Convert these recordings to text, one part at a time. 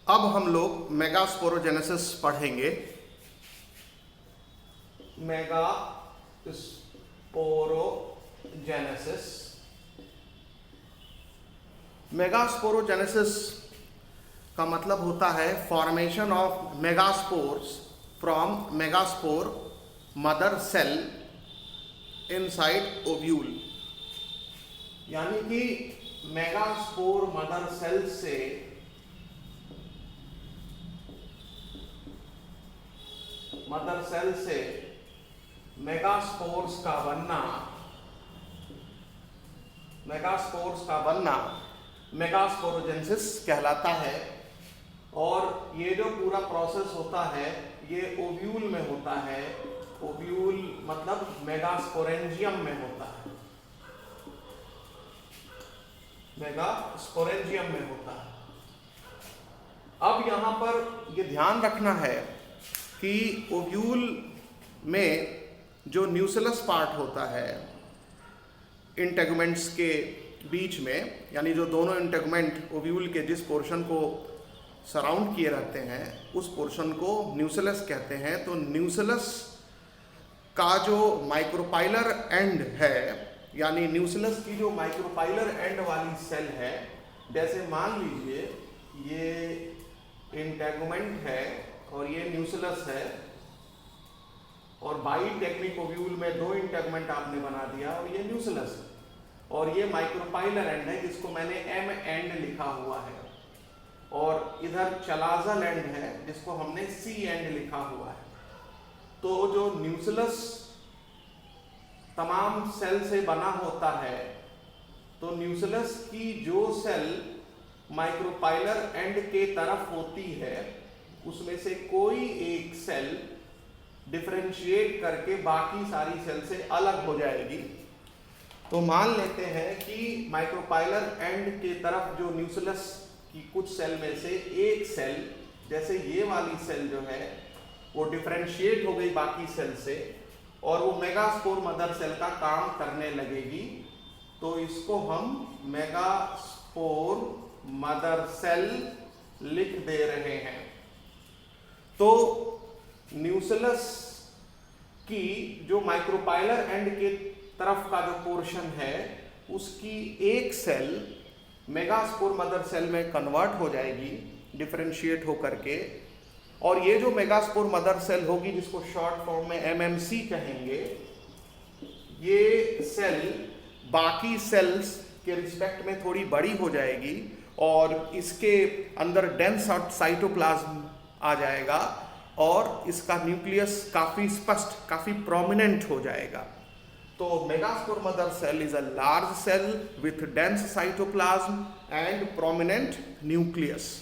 अब हम लोग मेगास्पोरोजेनेसिस पढ़ेंगे। मेगास्पोरोजेनेसिस मेगास्पोरोजेनेसिस का मतलब होता है formation of megaspores from megaspore mother cell inside ovule. यानी कि मेगास्पोर मदर सेल से मेगास्पोर्स का बनना मेगास्पोरोजेनेसिस कहलाता है। और ये जो पूरा प्रोसेस होता है ये ओव्यूल में होता है। ओव्यूल मतलब मेगास्पोरेंजियम में होता है। मेगास्पोरेंजियम में होता है। अब यहां पर ये ध्यान रखना है कि ओव्यूल में जो न्यूसेलस पार्ट होता है इंटेगुमेंट्स के बीच में, यानी जो दोनों इंटेगुमेंट ओव्यूल के जिस पोर्शन को सराउंड किए रहते हैं उस पोर्शन को न्यूसेलस कहते हैं। तो न्यूसेलस का जो माइक्रोपाइलर एंड है, यानी न्यूसेलस की जो माइक्रोपाइलर एंड वाली सेल है, जैसे मान लीजिए ये इंटेगुमेंट है और ये न्यूसेलस है, और बाई टेक्निक ओव्यूल में दो इंटेगुमेंट आपने बना दिया और ये न्यूसेलस है, और ये माइक्रोपाइलर एंड है जिसको मैंने एम एंड लिखा हुआ है, और इधर चलाजल एंड है जिसको हमने सी एंड लिखा हुआ है। तो जो न्यूसेलस तमाम सेल से बना होता है, तो न्यूसेलस की जो सेल माइक्रोपाइलर एंड के तरफ होती है उसमें से कोई एक सेल डिफरेंशिएट करके बाकी सारी सेल से अलग हो जाएगी। तो मान लेते हैं कि माइक्रोपाइलर एंड के तरफ जो न्यूसेलस की कुछ सेल में से एक सेल, जैसे ये वाली सेल जो है वो डिफरेंशिएट हो गई बाकी सेल से और वो मेगास्पोर मदर सेल का काम करने लगेगी। तो इसको हम मेगास्पोर मदर सेल लिख दे रहे हैं। तो न्यूसेलस की जो माइक्रोपाइलर एंड के तरफ का जो पोर्शन है उसकी एक सेल मेगास्पोर मदर सेल में कन्वर्ट हो जाएगी डिफरेंशिएट होकर के, और ये जो मेगास्पोर मदर सेल होगी जिसको शॉर्ट फॉर्म में एमएमसी कहेंगे, ये सेल बाकी सेल्स के रिस्पेक्ट में थोड़ी बड़ी हो जाएगी और इसके अंदर डेंस साइटोप्लाज्म आ जाएगा और इसका न्यूक्लियस काफी स्पष्ट, काफी प्रोमिनेंट हो जाएगा। तो megaspore mother cell is a large cell with dense cytoplasm and prominent nucleus.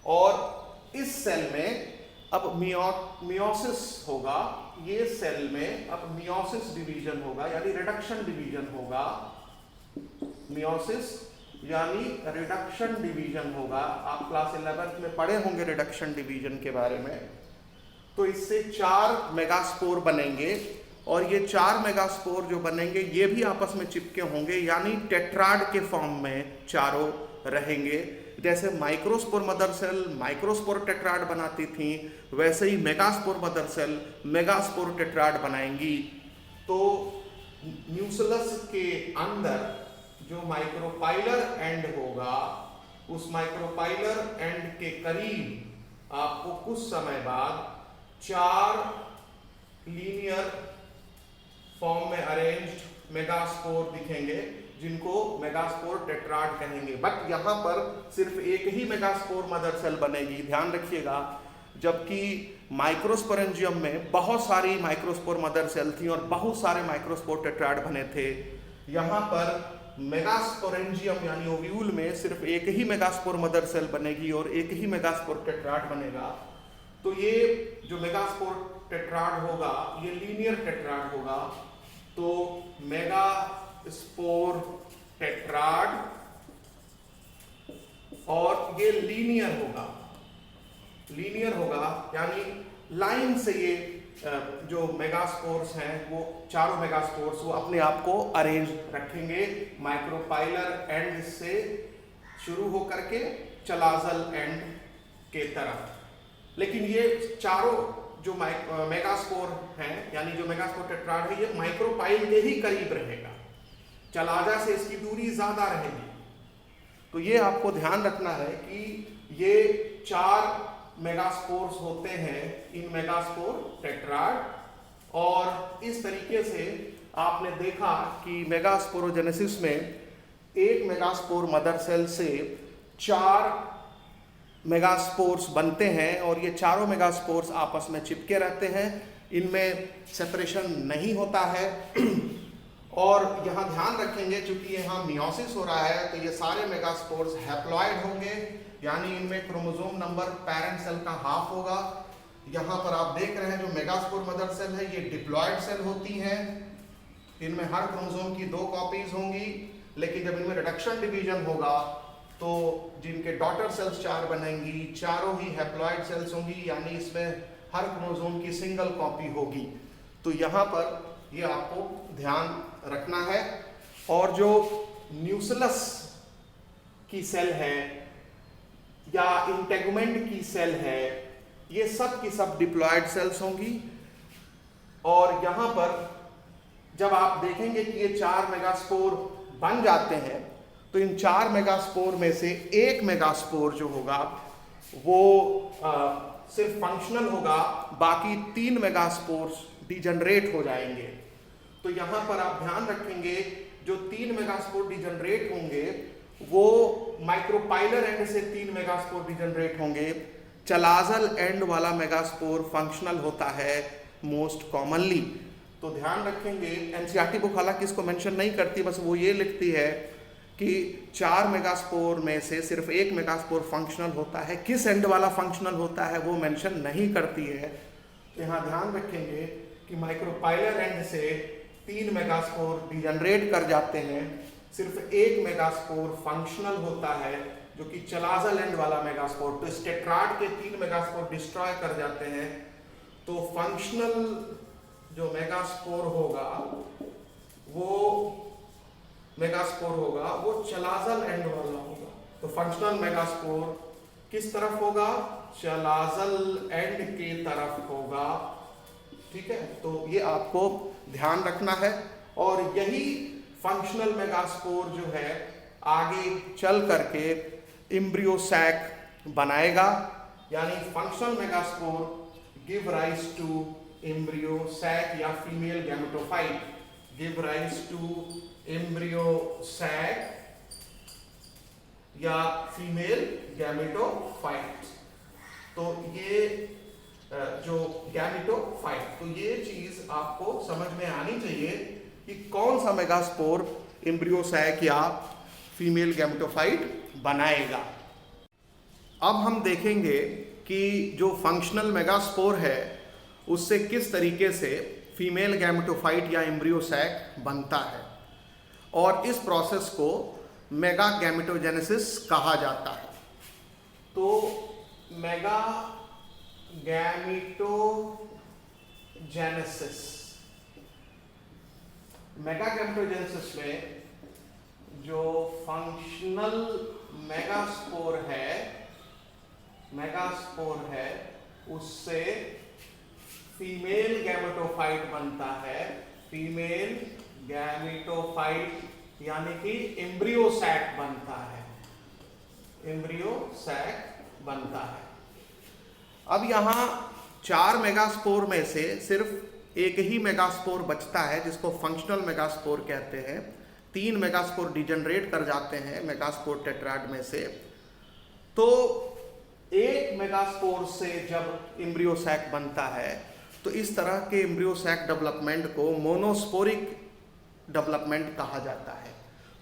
और इस सेल में अब मियोसिस होगा। ये सेल में अब मियोसिस डिवीजन होगा, यानी रिडक्शन डिवीजन होगा। मियोसिस यानी रिडक्शन डिवीजन होगा। आप क्लास 11th में पढ़े होंगे रिडक्शन डिवीजन के बारे में। तो इससे 4 मेगास्पोर बनेंगे और ये 4 मेगास्पोर जो बनेंगे ये भी आपस में चिपके होंगे, यानी टेट्राड के फॉर्म में चारों रहेंगे। जैसे microspore mother cell microspore tetrad बनाती थी, वैसे ही megaspore mother cell megaspore tetrad बनाएंगी। तो न्यूसेलस के अंदर जो माइक्रोपाइलर एंड होगा, उस माइक्रोपाइलर एंड के करीब आपको कुछ समय बाद 4 लीनियर फॉर्म में अरेंज्ड मेगास्पोर दिखेंगे जिनको मेगास्पोर टेट्राड कहेंगे। बट यहां पर सिर्फ एक ही मेगास्पोर मदर सेल बनेगी, ध्यान रखिएगा। जबकि माइक्रोस्पोरेंजियम में बहुत सारी माइक्रोस्पोर मदर सेल थी और बहुत सारे माइक्रोस्पोर टेट्राड बने थे। यहां पर मेगास्पोरेंजियम यानी ओव्यूल में सिर्फ एक ही मेगास्पोर मदर सेल बनेगी और एक ही मेगास्पोर टेट्राड बनेगा। तो ये जो मेगास्पोर टेट्राड होगा ये लीनियर टेट्राड होगा। तो मेगास्पोर टेट्राड, और ये लीनियर होगा यानी लाइन से ये जो मेगास्पोर्स हैं वो चारों मेगास्पोर्स वो अपने आप को अरेंज रखेंगे माइक्रोपाइलर एंड से शुरू होकर के चलाजल एंड के तरफ। लेकिन ये चारों जो मेगास्पोर हैं, यानी जो मेगास्पोर टेट्राड है, ये माइक्रोपाइल के ही करीब रहेगा, चलाजा से इसकी दूरी ज्यादा रहेगी। तो ये आपको ध्यान रखना है कि ये 4 मेगास्पोर्स होते हैं इन मेगास्पोर टेट्राड। और इस तरीके से आपने देखा कि मेगास्पोरोजेनेसिस में एक मेगास्पोर मदर सेल से 4 मेगास्पोर्स बनते हैं और ये चारों मेगास्पोर्स आपस में चिपके रहते हैं, इनमें सेपरेशन नहीं होता है। और यहाँ ध्यान रखेंगे, चूंकि यहाँ मियोसिस हो रहा है, तो ये सारे मेगास्पोर्स हैप्लॉइड होंगे, यानी इनमें क्रोमोसोम नंबर पेरेंट सेल का हाफ होगा। यहाँ पर आप देख रहे हैं जो मेगास्पोर मदर सेल है, ये डिप्लॉयड सेल होती हैं, इनमें हर क्रोमोसोम की 2 कॉपीज होंगी। लेकिन जब इनमें रिडक्शन डिवीजन होगा तो जिनके डॉटर सेल्स 4 बनेंगी, चारों ही हैप्लॉइड सेल्स होंगी, यानी इसमें हर क्रोमोसोम की सिंगल कॉपी होगी। तो यहाँ पर ये आपको ध्यान रखना है। और जो न्यूक्लियस की सेल है या इंटेगुमेंट की सेल है, ये सब की सब डिप्लॉयड सेल्स होंगी। और यहाँ पर जब आप देखेंगे कि ये 4 मेगास्पोर बन जाते हैं, तो इन 4 मेगास्पोर में से एक मेगास्पोर जो होगा वो सिर्फ फंक्शनल होगा, बाकी 3 मेगास्पोर्स डिजनरेट हो जाएंगे। तो यहाँ पर आप ध्यान रखेंगे, जो 3 मेगास्पोर डिजनरेट होंगे वो माइक्रोपाइलर एंड से 3 मेगास्पोर डिजनरेट होंगे। चलाजल एंड वाला मेगास्पोर फंक्शनल होता है मोस्ट कॉमनली। तो ध्यान रखेंगे, एनसीईआरटी बुक हालांकि इसको मेंशन नहीं करती, बस वो ये लिखती है कि 4 मेगास्पोर में से सिर्फ एक मेगास्पोर फंक्शनल होता है। किस एंड वाला फंक्शनल होता है वो मेंशन नहीं करती है। तो यहाँ ध्यान रखेंगे कि माइक्रोपाइलर एंड से 3 मेगास्पोर डिजनरेट कर जाते हैं, सिर्फ एक मेगास्पोर फंक्शनल होता है जो कि चलाजल एंड वाला मेगास्पोर। तो इस टेट्राड के 3 मेगास्पोर डिस्ट्रॉय कर जाते हैं, तो फंक्शनल जो मेगास्पोर होगा वो चलाजल एंड वाला होगा। तो फंक्शनल मेगास्पोर किस तरफ होगा? चलाजल एंड के तरफ होगा। ठीक है, तो ये आपको ध्यान रखना है। और यही फंक्शनल मेगास्पोर जो है आगे चल करके एम्ब्रियो सैक बनाएगा, यानी functional megaspore give rise to embryo sac या female gametophyte, give rise to embryo sac या फीमेल गैमेटोफाइट। तो ये जो गैमेटोफाइट, तो ये चीज आपको समझ में आनी चाहिए कि कौन सा मेगास्पोर एम्ब्रियो सैक या फीमेल गैमेटोफाइट बनाएगा। अब हम देखेंगे कि जो फंक्शनल मेगास्पोर है उससे किस तरीके से फीमेल गैमेटोफाइट या एम्ब्रियो सैक बनता है, और इस प्रोसेस को मेगा गैमेटोजेनेसिस कहा जाता है। तो मेगा गैमेटोजेनेसिस में जो फंक्शनल मेगास्पोर है उससे फीमेल गैमेटोफाइट बनता है, फीमेल गैमेटोफाइट यानी कि एम्ब्रियो सैक बनता है, एम्ब्रियो सैक बनता है। अब यहाँ 4 मेगास्पोर में से सिर्फ एक ही मेगास्पोर बचता है जिसको फंक्शनल मेगास्पोर कहते हैं। 3 मेगास्पोर डिजनरेट कर जाते हैं मेगास्पोर टेट्राड में से। तो एक मेगास्पोर से जब एम्ब्रियो सैक बनता है तो इस तरह के एम्ब्रियो सैक डेवलपमेंट को मोनोस्पोरिक डेवलपमेंट कहा जाता है।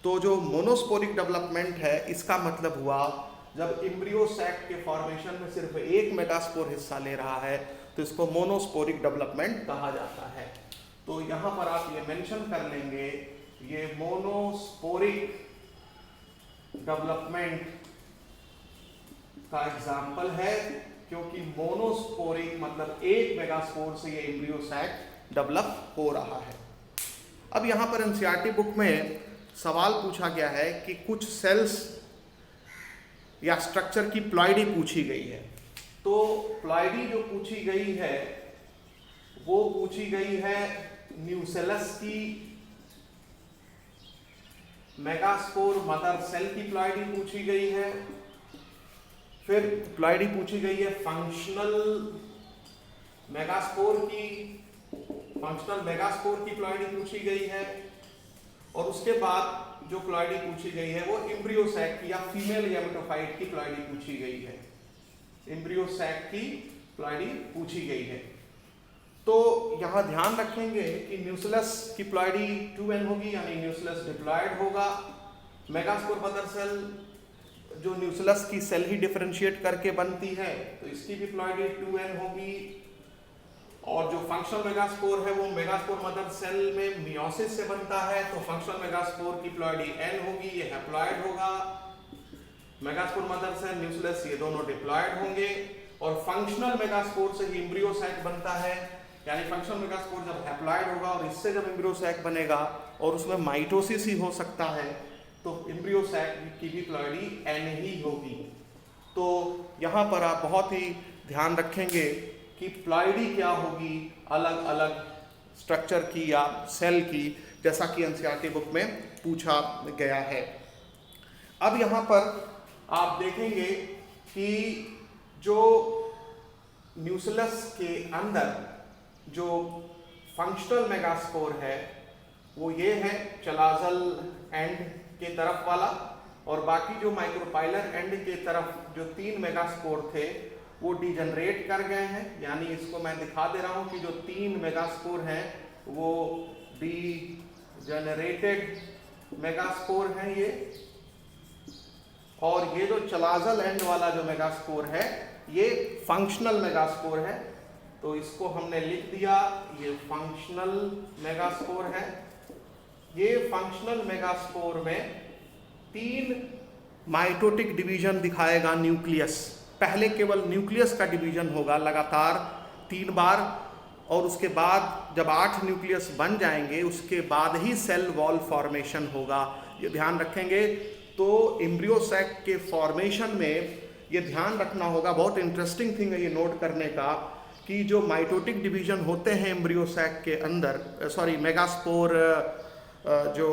तो जो मोनोस्पोरिक डेवलपमेंट है, इसका मतलब हुआ जब एम्ब्रियो सैक के फॉर्मेशन में सिर्फ एक मेगास्पोर हिस्सा ले रहा है तो इसको मोनोस्पोरिक डेवलपमेंट कहा जाता है। तो यहाँ पर आप ये मेंशन कर लेंगे, ये मोनोस्पोरिक डेवलपमेंट का एग्जाम्पल है, क्योंकि मोनोस्पोरिक मतलब एक मेगास्पोर से ये एम्ब्रियो सैक डेवलप हो रहा है। अब यहाँ पर एनसीईआरटी बुक में सवाल पूछा गया है कि कुछ सेल्स या स्ट्रक्चर की प्लॉइडी पूछी गई है। तो प्लॉइडी जो पूछी गई है वो पूछी गई है न्यूसेलस की मेगास्पोर मदर सेल की प्लॉइडी पूछी गई है। फिर प्लॉइडी पूछी गई है फंक्शनल मेगास्पोर की प्लॉइडी पूछी गई है। और उसके बाद जो प्लॉइडी पूछी गई है वो एम्ब्रियो सैक की या फीमेल गैमेटोफाइट की प्लॉइडी पूछी गई है। एम्ब्रियो सैक की प्लॉइडी पूछी गई है। तो यहां ध्यान रखेंगे कि न्यूसेलस की प्लॉइडी 2n होगी, यानी न्यूसेलस डिप्लॉयड होगा। मेगास्पोर मदर सेल जो न्यूसेलस की सेल ही डिफरेंशिएट करके बनती है तो इसकी भी प्लॉइडी 2n होगी। और जो फंक्शनल मेगास्पोर है वो मेगास्पोर मदर सेल में मियोसिस से बनता है तो फंक्शनल मेगास्पोर की प्लॉइडी n होगी, ये हैप्लॉयड होगा। मेगास्पोर मदर सेल न्यूसेलस ये दोनों डिप्लॉयड होंगे। और फंक्शनल मेगास्पोर से ही एम्ब्रियो सैक बनता है, यानी फंक्शनल मेगास्पोर जब हैप्लॉयड होगा और इससे जब एम्ब्रियो सैक बनेगा और उसमें माइटोसिस ही हो सकता है तो एम्ब्रियो सैक की भी प्लॉइडी n ही होगी। तो यहाँ पर आप बहुत ही ध्यान रखेंगे कि प्लॉइडी क्या होगी अलग अलग स्ट्रक्चर की या सेल की, जैसा कि एनसीईआरटी बुक में पूछा गया है। अब यहाँ पर आप देखेंगे कि जो न्यूसेलस के अंदर जो फंक्शनल मेगास्पोर है वो ये है चलाजल एंड के तरफ वाला, और बाकी जो माइक्रोपाइलर एंड के तरफ जो 3 मेगास्पोर थे वो डिजनरेट कर गए हैं। यानी इसको मैं दिखा दे रहा हूं कि जो 3 मेगास्पोर हैं वो डिजनरेटेड मेगास्पोर हैं ये, और ये जो चलाजल एंड वाला जो मेगास्पोर है ये फंक्शनल मेगास्पोर है। तो इसको हमने लिख दिया, ये फंक्शनल मेगास्पोर है। ये फंक्शनल मेगास्पोर में 3 माइटोटिक डिवीजन दिखाएगा न्यूक्लियस। पहले केवल न्यूक्लियस का डिवीजन होगा लगातार 3 बार, और उसके बाद जब 8 न्यूक्लियस बन जाएंगे उसके बाद ही सेल वॉल फॉर्मेशन होगा। ये ध्यान रखेंगे। तो एम्ब्रियो सैक के फॉर्मेशन में ये ध्यान रखना होगा, बहुत इंटरेस्टिंग थिंग है ये नोट करने का, कि जो माइटोटिक डिवीजन होते हैं एम्ब्रियो सैक के अंदर, मेगास्पोर जो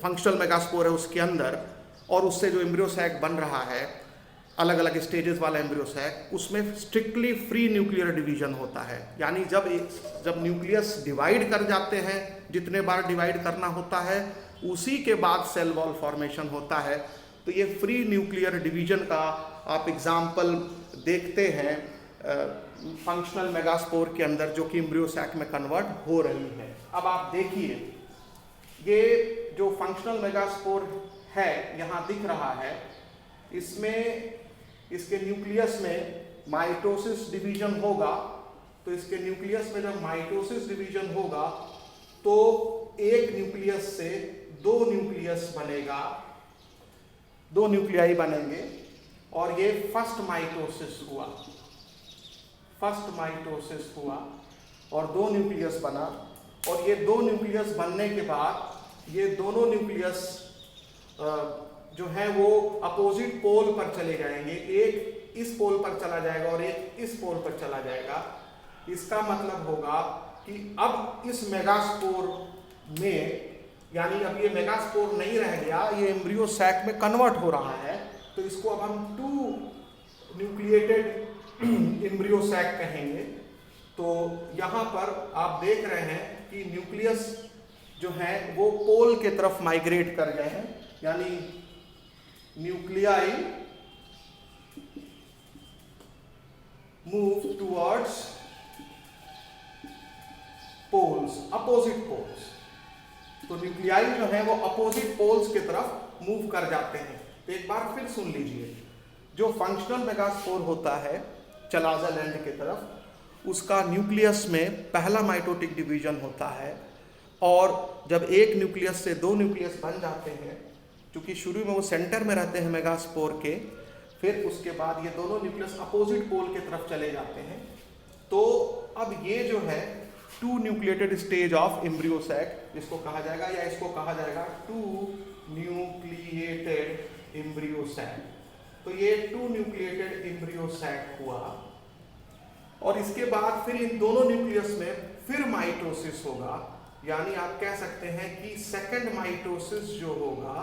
फंक्शनल मेगास्पोर है उसके अंदर, और उससे जो एम्ब्रियो सैक बन रहा है अलग अलग स्टेजेस वाला एम्ब्रियो सैक, उसमें स्ट्रिक्टली फ्री न्यूक्लियर डिवीजन होता है। यानी जब न्यूक्लियस डिवाइड कर जाते हैं, जितने बार डिवाइड करना होता है उसी के बाद सेल वॉल फॉर्मेशन होता है। तो ये फ्री न्यूक्लियर डिवीजन का आप एग्जाम्पल देखते हैं फंक्शनल मेगास्पोर के अंदर, जो कि एम्ब्रियो सैक में कन्वर्ट हो रही है। अब आप देखिए, ये जो फंक्शनल मेगास्पोर है यहाँ दिख रहा है, इसमें इसके न्यूक्लियस में माइटोसिस डिवीजन होगा। तो इसके न्यूक्लियस में जब माइटोसिस डिवीजन होगा तो एक न्यूक्लियस से 2 न्यूक्लियस बनेगा, 2 न्यूक्लियाई बनेंगे, और ये फर्स्ट माइटोसिस हुआ और 2 न्यूक्लियस बना। और ये 2 न्यूक्लियस बनने के बाद ये दोनों न्यूक्लियस जो है वो अपोजिट पोल पर चले जाएंगे। एक इस पोल पर चला जाएगा और एक इस पोल पर चला जाएगा। इसका मतलब होगा कि अब इस मेगास्पोर में, यानी अब ये मेगास्पोर नहीं रह गया, ये एम्ब्रियो सैक में कन्वर्ट हो रहा है। तो इसको अब हम 2 न्यूक्लिएटेड एम्ब्रियो सैक कहेंगे। तो यहाँ पर आप देख रहे हैं कि न्यूक्लियस जो है वो पोल के तरफ माइग्रेट कर गए हैं, यानी nuclei move towards poles, opposite poles. तो न्यूक्लियाई जो है वो अपोजिट पोल्स की तरफ मूव कर जाते हैं। तो एक बार फिर सुन लीजिए, जो फंक्शनल मेगास्पोर होता है चलाजल एंड की तरफ, उसका न्यूक्लियस में पहला माइटोटिक डिवीजन होता है, और जब एक न्यूक्लियस से 2 न्यूक्लियस बन जाते हैं, क्योंकि शुरू में वो सेंटर में रहते हैं मेगास्पोर के, फिर उसके बाद ये दोनों न्यूक्लियस अपोजिट पोल की तरफ चले जाते हैं। तो अब ये जो है 2 nucleated stage of embryo sac जिसको कहा जाएगा, या इसको कहा जाएगा 2 न्यूक्लिएटेड एम्ब्रियो सैक। तो ये 2 न्यूक्लिएटेड एम्ब्रियो सैक हुआ। और इसके बाद फिर इन दोनों न्यूक्लियस में फिर माइटोसिस होगा, यानी आप कह सकते हैं कि सेकंड माइटोसिस जो होगा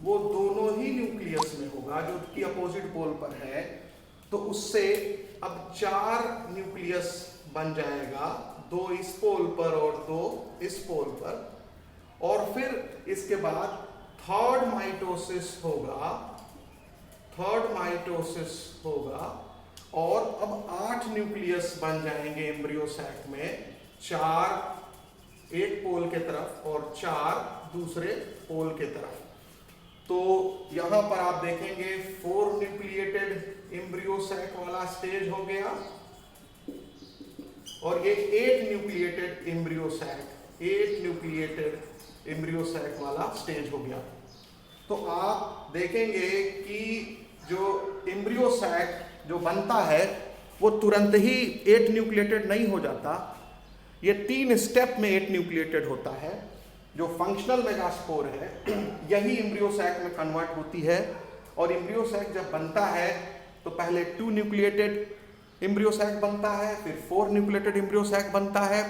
वो दोनों ही न्यूक्लियस में होगा जो कि अपोजिट पोल पर है। तो उससे अब 4 न्यूक्लियस बन जाएगा, 2 इस पोल पर और 2 इस पोल पर। और फिर इसके बाद थर्ड माइटोसिस होगा और अब 8 न्यूक्लियस बन जाएंगे एम्ब्रियो सैक में, 4 एक पोल के तरफ और 4 दूसरे पोल के तरफ। तो यहां पर आप देखेंगे 4 न्यूक्लिएटेड एम्ब्रियो सैक वाला स्टेज हो गया और ये 8 न्यूक्लिएटेड एम्ब्रियो सैक वाला स्टेज हो गया। तो आप देखेंगे कि जो एम्ब्रियो सैक जो बनता है वो तुरंत ही 8 न्यूक्लिएटेड नहीं हो जाता, ये 3 स्टेप में 8 न्यूक्लिएटेड होता है। जो फंक्शनल मेगास्पोर है यही एम्ब्रियो सैक में कन्वर्ट होती है और एम्ब्रियो सैक जब बनता है तो पहले 2 न्यूक्लिएटेड एम्ब्रियो सैक बनता है, फिर 4 न्यूक्लिएटेड एम्ब्रियो सैक बनता है,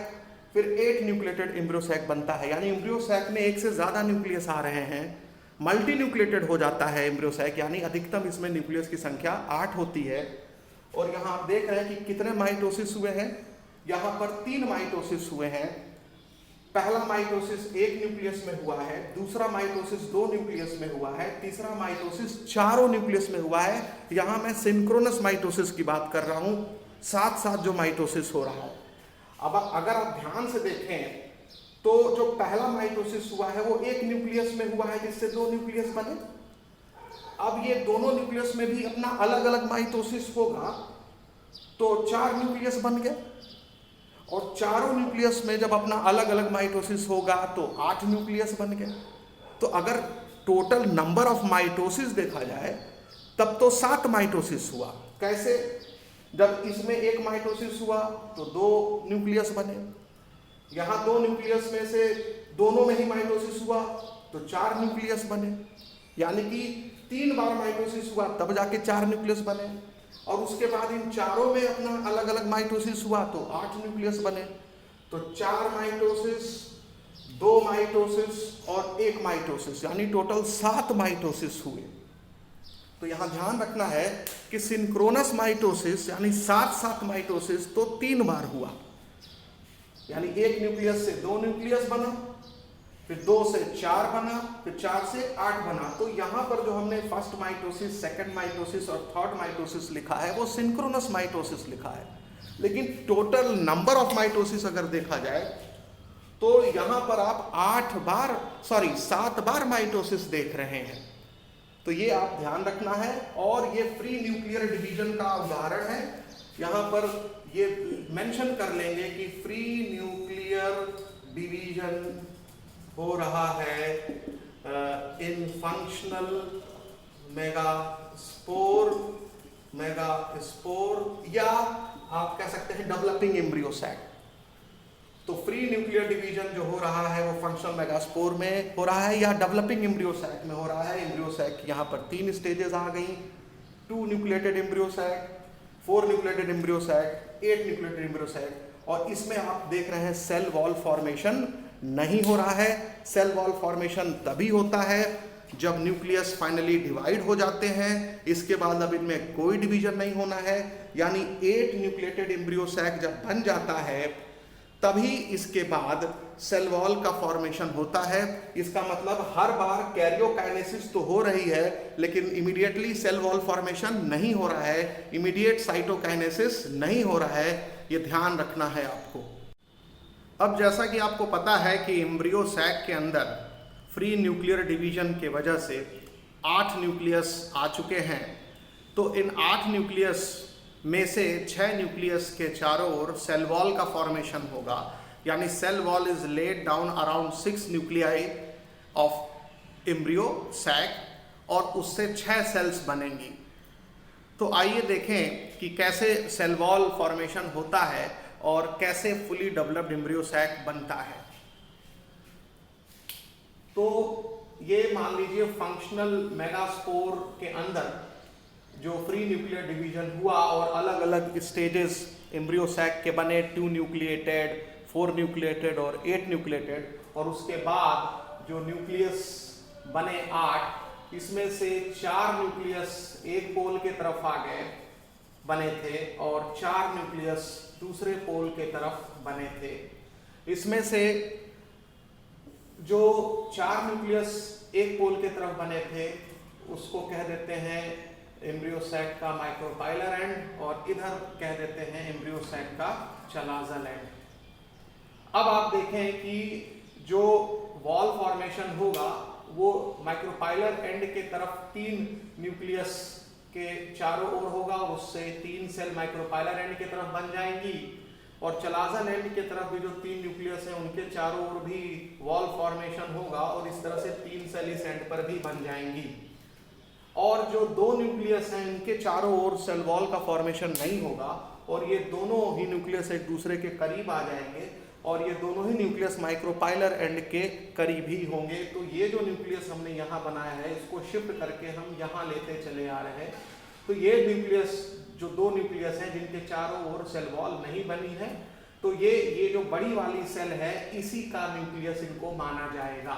फिर 8 न्यूक्लिएटेड एम्ब्रियो सैक बनता है। यानी एम्ब्रियो सैक में एक से ज़्यादा न्यूक्लियस आ रहे हैं, मल्टी न्यूक्लिएटेड हो जाता है एम्ब्रियो सैक, यानी अधिकतम इसमें न्यूक्लियस की संख्या 8 होती है। और यहाँ आप देख रहे हैं कि कितने माइटोसिस हुए हैं, यहाँ पर 3 माइटोसिस हुए हैं। पहला माइटोसिस 1 न्यूक्लियस में हुआ है, दूसरा माइटोसिस 2 न्यूक्लियस में हुआ है, तीसरा माइटोसिस 4 न्यूक्लियस में हुआ है। यहाँ मैं सिंक्रोनस माइटोसिस की बात कर रहा हूँ, साथ साथ जो माइटोसिस हो रहा है। अब अगर आप ध्यान से देखें तो जो पहला माइटोसिस हुआ है वो 1 न्यूक्लियस में हुआ है जिससे 2 न्यूक्लियस बने। अब ये दोनों न्यूक्लियस में भी अपना अलग अलग माइटोसिस होगा तो 4 न्यूक्लियस बन गए और चारों न्यूक्लियस में जब अपना अलग अलग माइटोसिस होगा तो 8 न्यूक्लियस बन गए। तो अगर टोटल नंबर ऑफ माइटोसिस देखा जाए तब तो 7 माइटोसिस हुआ। कैसे? जब इसमें 1 माइटोसिस हुआ तो 2 न्यूक्लियस बने, यहाँ 2 न्यूक्लियस में से दोनों में ही माइटोसिस हुआ तो 4 न्यूक्लियस बने, यानी कि 3 बार माइटोसिस हुआ तब जाके 4 न्यूक्लियस बने। और उसके बाद इन चारों में अपना अलग अलग माइटोसिस हुआ तो 8 न्यूक्लियस बने। तो 4 माइटोसिस, 2 माइटोसिस और 1 माइटोसिस, यानी टोटल 7 माइटोसिस हुए। तो यहाँ ध्यान रखना है कि सिंक्रोनस माइटोसिस यानी 7 माइटोसिस तो 3 बार हुआ, यानी 1 न्यूक्लियस से 2 न्यूक्लियस बना, फिर 2 से 4 बना, फिर 4 से 8 बना। तो यहाँ पर जो हमने फर्स्ट माइटोसिस, सेकंड माइटोसिस और थर्ड माइटोसिस लिखा है वो सिंक्रोनस माइटोसिस लिखा है। लेकिन टोटल नंबर ऑफ माइटोसिस अगर देखा जाए तो यहाँ पर आप 7 बार माइटोसिस देख रहे हैं। तो ये आप ध्यान रखना है। और ये फ्री न्यूक्लियर डिवीजन का उदाहरण है। यहाँ पर ये मेंशन कर लेंगे कि फ्री न्यूक्लियर डिवीजन हो रहा है इन फंक्शनल मेगास्पोर या आप कह सकते हैं डेवलपिंग एम्ब्रियो सैक। तो फ्री न्यूक्लियर डिवीजन जो हो रहा है वो फंक्शनल मेगास्पोर में हो रहा है या डेवलपिंग एम्ब्रियो सैक में हो रहा है। एम्ब्रियो सैक यहाँ पर 3 स्टेजेस आ गई, 2 nucleated embryo sac, 4 nucleated embryo sac, 8 nucleated embryo sac. और इसमें आप देख रहे हैं सेल वॉल फॉर्मेशन नहीं हो रहा है। सेल वॉल फॉर्मेशन तभी होता है जब न्यूक्लियस फाइनली डिवाइड हो जाते हैं। इसके बाद अब इनमें कोई डिवीजन नहीं होना है, यानी 8 न्यूक्लिएटेड एम्ब्रियो सैक जब बन जाता है तभी इसके बाद सेल वॉल का फॉर्मेशन होता है। इसका मतलब हर बार कैरियोकाइनेसिस तो हो रही है लेकिन इमीडिएटली सेल वॉल फॉर्मेशन नहीं हो रहा है, इमीडिएट साइटोकाइनेसिस नहीं हो रहा है। ये ध्यान रखना है आपको। अब जैसा कि आपको पता है कि एम्ब्रियो सैक के अंदर फ्री न्यूक्लियर डिवीजन के वजह से 8 न्यूक्लियस आ चुके हैं। तो इन 8 न्यूक्लियस में से 6 न्यूक्लियस के चारों ओर सेल वॉल का फॉर्मेशन होगा, यानी cell wall is laid down around 6 nuclei of embryo sac और उससे 6 सेल्स बनेंगी। तो आइए देखें कि कैसे सेल वॉल फॉर्मेशन होता है और कैसे फुली डेवलप्ड एम्ब्रियो सैक बनता है। तो ये मान लीजिए फंक्शनल मेगास्पोर के अंदर जो फ्री न्यूक्लियर डिवीजन हुआ और अलग अलग स्टेजेस एम्ब्रियो सैक के बने 2 न्यूक्लिएटेड, 4 न्यूक्लिएटेड और 8 न्यूक्लिएटेड, और उसके बाद जो न्यूक्लियस बने 8, इसमें से 4 न्यूक्लियस एक पोल के तरफ आ गए बने थे और 4 न्यूक्लियस दूसरे पोल के तरफ बने थे। इसमें से जो 4 न्यूक्लियस एक पोल के तरफ बने थे उसको कह देते हैं एम्ब्रियो सैक का माइक्रोपाइलर एंड, और इधर कह देते हैं एम्ब्रियो सैक का चलाज़ल एंड। अब आप देखें कि जो वॉल फॉर्मेशन होगा वो माइक्रोपाइलर एंड के तरफ 3 न्यूक्लियस के चारों ओर होगा, उससे 3 सेल माइक्रोपाइलर एंड के तरफ बन जाएंगी, और चलाज़ल एंड के तरफ भी जो 3 न्यूक्लियस हैं उनके चारों ओर भी वॉल फॉर्मेशन होगा, और इस तरह से 3 सेल इस एंड पर भी बन जाएंगी। और जो 2 न्यूक्लियस हैं इनके चारों ओर सेल वॉल का फॉर्मेशन नहीं होगा, और ये दोनों ही न्यूक्लियस एक दूसरे के करीब आ जाएंगे, और ये दोनों ही न्यूक्लियस माइक्रोपाइलर एंड के करीब ही होंगे। तो ये जो न्यूक्लियस हमने यहाँ बनाया है इसको शिफ्ट करके हम यहाँ लेते चले आ रहे हैं। तो ये न्यूक्लियस जो 2 न्यूक्लियस हैं जिनके चारों ओर सेल वॉल नहीं बनी है, तो ये जो बड़ी वाली सेल है इसी का न्यूक्लियस इनको माना जाएगा।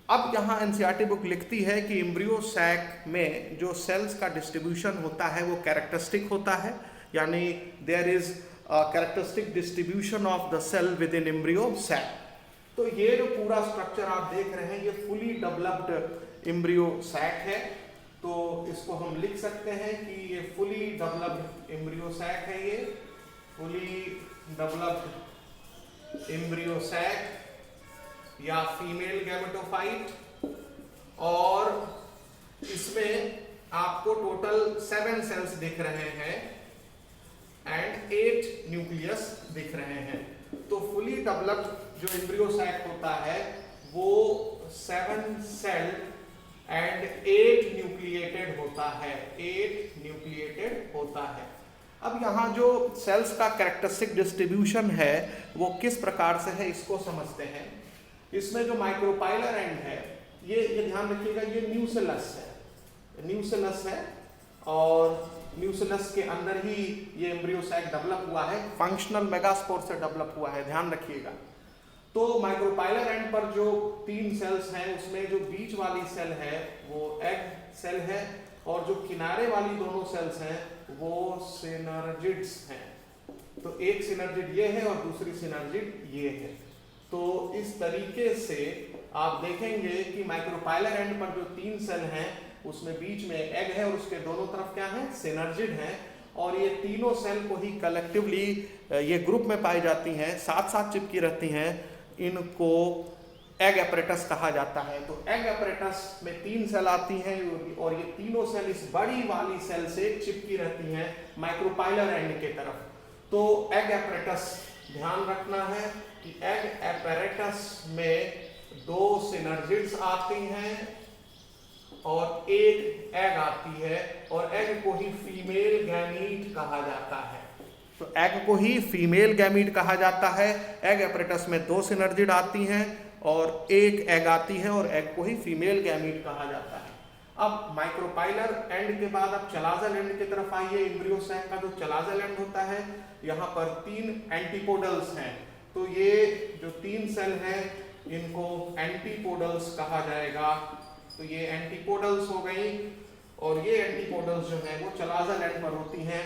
अब यहाँ एनसीईआरटी बुक लिखती है कि एम्ब्रियो सैक में जो सेल्स का डिस्ट्रीब्यूशन होता है वो कैरेक्टरिस्टिक होता है, यानी there is characteristic distribution of the cell within embryo sac. तो ये जो पूरा स्ट्रक्चर आप देख रहे हैं ये फुली डेवलप्ड एम्ब्रियो सैक है। तो इसको हम लिख सकते हैं कि ये फुली डेवलप्ड एम्ब्रियो सैक है, ये फुली डेवलप्ड एम्ब्रियो सैक या फीमेल गैमेटोफाइट, और इसमें आपको टोटल 7 सेल्स दिख रहे हैं एंड 8 न्यूक्लियस दिख रहे हैं। तो फुली डेवलप्ड जो एम्ब्रियो सैक होता है वो 7 सेल एंड 8 न्यूक्लिएटेड होता है, 8 न्यूक्लिएटेड होता है। अब यहाँ जो सेल्स का कैरेक्टरिस्टिक डिस्ट्रीब्यूशन है वो किस प्रकार से है इसको समझते हैं। इसमें जो माइक्रोपाइलर एंड है ये ध्यान रखिएगा, ये न्यूसेलस है और न्यूसेलस के अंदर ही ये एम्ब्रियो सैक डेवलप हुआ है, फंक्शनल मेगास्पोर से डेवलप हुआ है, ध्यान रखिएगा। तो माइक्रोपाइलर एंड पर जो 3 सेल्स हैं उसमें जो बीच वाली सेल है वो एग सेल है, और जो किनारे वाली दोनों सेल्स हैं वो सिनर्जिड्स हैं। तो एक सिनर्जिड ये है और दूसरी सिनर्जिड ये है। तो इस तरीके से आप देखेंगे कि माइक्रोपाइलर एंड पर जो 3 सेल हैं उसमें बीच में एग है और उसके दोनों तरफ क्या है, सिनर्जिड है, और ये तीनों सेल को ही कलेक्टिवली ये ग्रुप में पाई जाती हैं, साथ साथ चिपकी रहती हैं, इनको एग एपरेटस कहा जाता है। तो एग एपरेटस में 3 सेल आती हैं और ये तीनों सेल इस बड़ी वाली सेल से चिपकी रहती हैं माइक्रोपाइलर एंड के तरफ। तो एग एपरेटस ध्यान रखना है कि एग एपरेटस में 2 सिनर्जिड्स आती हैं और एक एग आती है, और एग को ही फीमेल गैमीट कहा जाता है। तो एग को ही फीमेल गैमीट कहा जाता है। एग एपरेटस में 2 सिनर्जिड आती हैं और एक एग आती है, और एग को ही फीमेल गैमीट कहा जाता है। अब माइक्रोपाइलर एंड के बाद अब चलाज़ल एंड की तरफ आइए। एम्ब्रियो सैक का जो चलाज़ल एंड होता है यहाँ पर 3 एंटीपोडल्स हैं। तो ये जो 3 सेल हैं इनको एंटीपोडल्स कहा जाएगा। तो ये एंटीपोडल्स हो गई, और ये एंटीपोडल्स जो हैं वो चलाज़ल एंड पर होती हैं,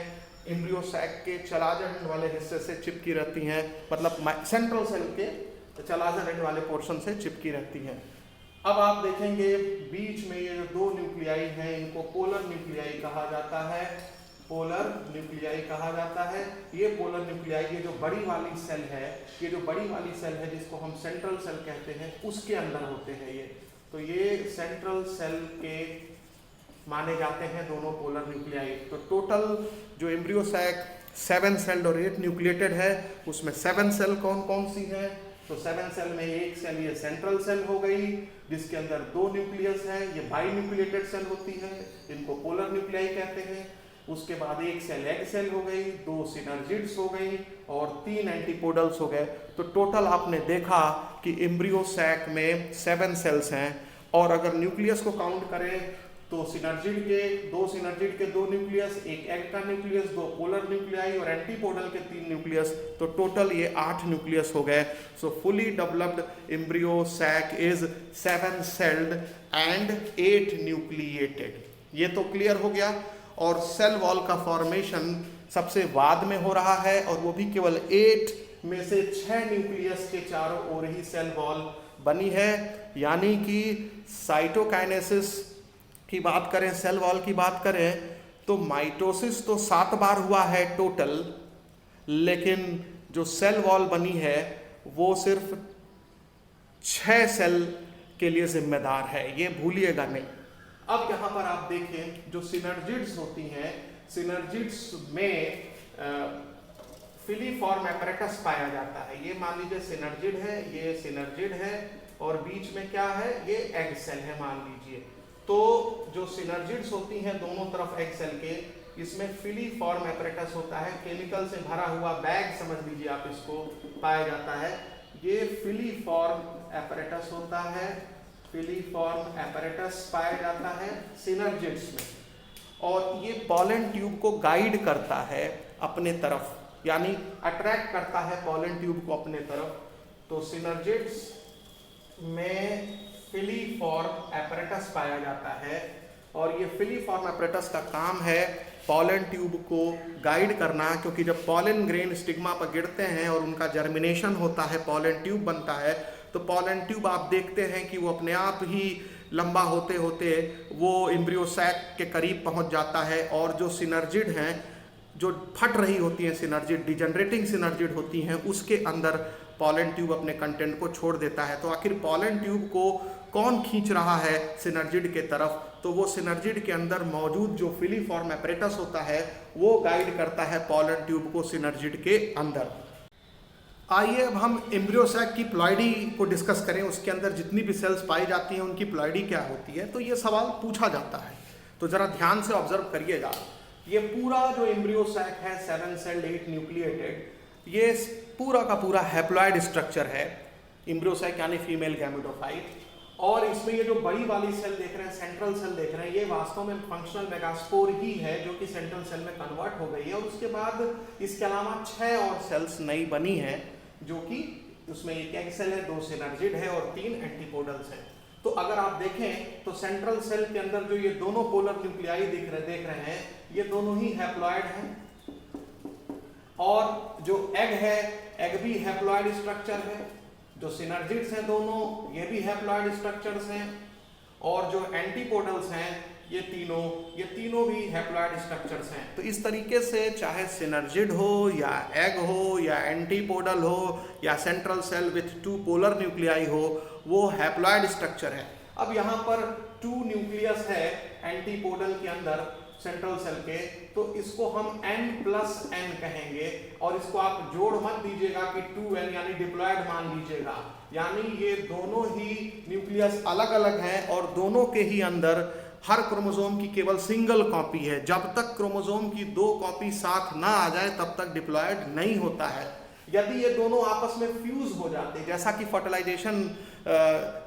एम्ब्रियो सैक के चलाज़ल एंड वाले हिस्से से चिपकी रहती हैं, मतलब सेंट्रल सेल के चलाज़ल एंड वाले पोर्शन से चिपकी रहती हैं। अब आप देखेंगे बीच में ये जो 2 न्यूक्लियाई हैं इनको पोलर न्यूक्लियाई कहा जाता है, पोलर न्यूक्लियाई कहा जाता है। ये पोलर न्यूक्लियाई, ये जो बड़ी वाली सेल है, ये जो बड़ी वाली सेल है जिसको हम सेंट्रल सेल कहते हैं, उसके अंदर होते हैं ये। तो ये सेंट्रल सेल के माने जाते हैं दोनों पोलर न्यूक्लियाई। तो टोटल जो एम्ब्रियो सैक 7 सेल्ड और 8 न्यूक्लिएटेड है, उसमें 7 सेल कौन कौन सी हैं? तो 7 सेल में एक सेल ये सेंट्रल सेल हो गई जिसके अंदर 2 न्यूक्लियस है, ये बाई न्यूक्लिएटेड सेल होती है, इनको पोलर न्यूक्लियाई कहते हैं। उसके बाद एक सेल एग सेल हो गई, 2 सिनर्जिड्स हो गई और 3 एंटीपोडल्स हो गए। तो टोटल आपने देखा कि एम्ब्रियो सैक में 7 सेल्स हैं, और अगर न्यूक्लियस को काउंट करें तो दो सिनर्जिड के दो न्यूक्लियस, एक एग का न्यूक्लियस, दो पोलर न्यूक्लियाई और एंटीपोडल के 3 न्यूक्लियस, तो टोटल ये 8 न्यूक्लियस हो गए। So fully developed embryo sac is 7 celled and 8 nucleated. ये तो क्लियर हो गया। और सेल वॉल का फॉर्मेशन सबसे बाद में हो रहा है, और वो भी केवल 8 में से 6 न्यूक्लियस के चारों ओर ही सेल वॉल बनी है। यानी कि साइटोकाइनेसिस की बात करें, सेल वॉल की बात करें, तो माइटोसिस तो 7 बार हुआ है टोटल, लेकिन जो सेल वॉल बनी है वो सिर्फ 6 सेल के लिए जिम्मेदार है, ये भूलिएगा नहीं। अब यहाँ पर आप देखें, जो सिनर्जिड्स होती हैं, सिनर्जिड्स में फिलीफॉर्म एपरेटस पाया जाता है। ये मान लीजिए सिनर्जिड है, ये सिनर्जिड है, और बीच में क्या है, ये एग सेल है मान लीजिए। तो जो सिनर्जिड्स होती हैं दोनों तरफ एग सेल के, इसमें फिलीफॉर्म एपरेटस होता है, केमिकल से भरा हुआ बैग समझ लीजिए आप इसको, पाया जाता है। ये फिलीफॉर्म एपरेटस होता है, फिलीफॉर्म एपरेटस पाया जाता है सिनर्जिड्स में, और ये पॉलन ट्यूब को गाइड करता है अपने तरफ, यानी अट्रैक्ट करता है पॉलन ट्यूब को अपने तरफ। तो सिनर्जिड्स में फिलीफॉर्म एपरेटस पाया जाता है, और ये फिलीफॉर्म एपरेटस का काम है पॉलन ट्यूब को गाइड करना, क्योंकि जब पॉलन ग्रेन स्टिग्मा पर गिरते हैं और उनका जर्मिनेशन होता है, पॉलन ट्यूब बनता है, तो पॉलन ट्यूब आप देखते हैं कि वो अपने आप ही लंबा होते होते वो एम्ब्रियो सैक के करीब पहुंच जाता है, और जो सिनर्जिड हैं, जो फट रही होती हैं सिनर्जिड, डिजनरेटिंग सिनर्जिड होती हैं, उसके अंदर पॉलन ट्यूब अपने कंटेंट को छोड़ देता है। तो आखिर पॉलन ट्यूब को कौन खींच रहा है सिनर्जिड के तरफ, तो वो सिनर्जिड के अंदर मौजूद जो फिलीफॉर्म एपरेटस होता है वो गाइड करता है पॉलन ट्यूब को सिनर्जिड के अंदर। आइए अब हम एम्ब्रियो सैक की प्लॉइडी को डिस्कस करें, उसके अंदर जितनी भी सेल्स पाई जाती हैं उनकी प्लॉइडी क्या होती है। तो ये सवाल पूछा जाता है, तो जरा ध्यान से ऑब्जर्व करिएगा। ये पूरा जो एम्ब्रियो सैक है 7 सेल्ड 8 न्यूक्लिएटेड, ये पूरा का पूरा हैप्लॉइड स्ट्रक्चर है, एम्ब्रियो सैक यानी फीमेल गैमेटोफाइट। और इसमें ये जो बड़ी वाली सेल देख रहे हैं, सेंट्रल सेल देख रहे हैं, ये वास्तव में फंक्शनल मेगास्पोर ही है जो कि सेंट्रल सेल में कन्वर्ट हो गई है, और उसके बाद इसके अलावा 6 और सेल्स नई बनी हैं, जो कि उसमें एक एग सेल है, 2 सिनर्जिड है और 3 एंटीपोडल्स हैं। तो अगर आप देखें तो सेंट्रल सेल के अंदर जो ये दोनों पोलर न्यूक्लियाई देख रहे हैं, ये दोनों ही हैप्लॉइड हैं, और जो एग है, एग भी हैप्लॉइड स्ट्रक्चर है, जो सिनर्जिड्स हैं दोनों, ये भी हैप्लॉइड स्ट्रक्चर्स हैं, और जो एंटीपोडल्स हैं ये तीनों भी हैप्लॉइड स्ट्रक्चर्स हैं। तो इस तरीके से चाहे सिनर्जिड हो या एग हो या एंटीपोडल हो या central cell with 2 polar nuclei हो, वो हैप्लॉइड स्ट्रक्चर है। अब यहाँ पर 2 न्यूक्लियस है एंटीपोडल के अंदर सेंट्रल सेल के, तो इसको हम n+n कहेंगे, और इसको आप जोड़ मत दीजिएगा कि 2n यानी डिप्लॉयड मान लीजिएगा, यानी ये दोनों ही न्यूक्लियस अलग अलग हैं और दोनों के ही अंदर हर क्रोमोसोम की केवल सिंगल कॉपी है। जब तक क्रोमोसोम की 2 कॉपी साथ ना आ जाए तब तक डिप्लॉयड नहीं होता है। यदि ये दोनों आपस में फ्यूज हो जाते, जैसा कि फर्टिलाइजेशन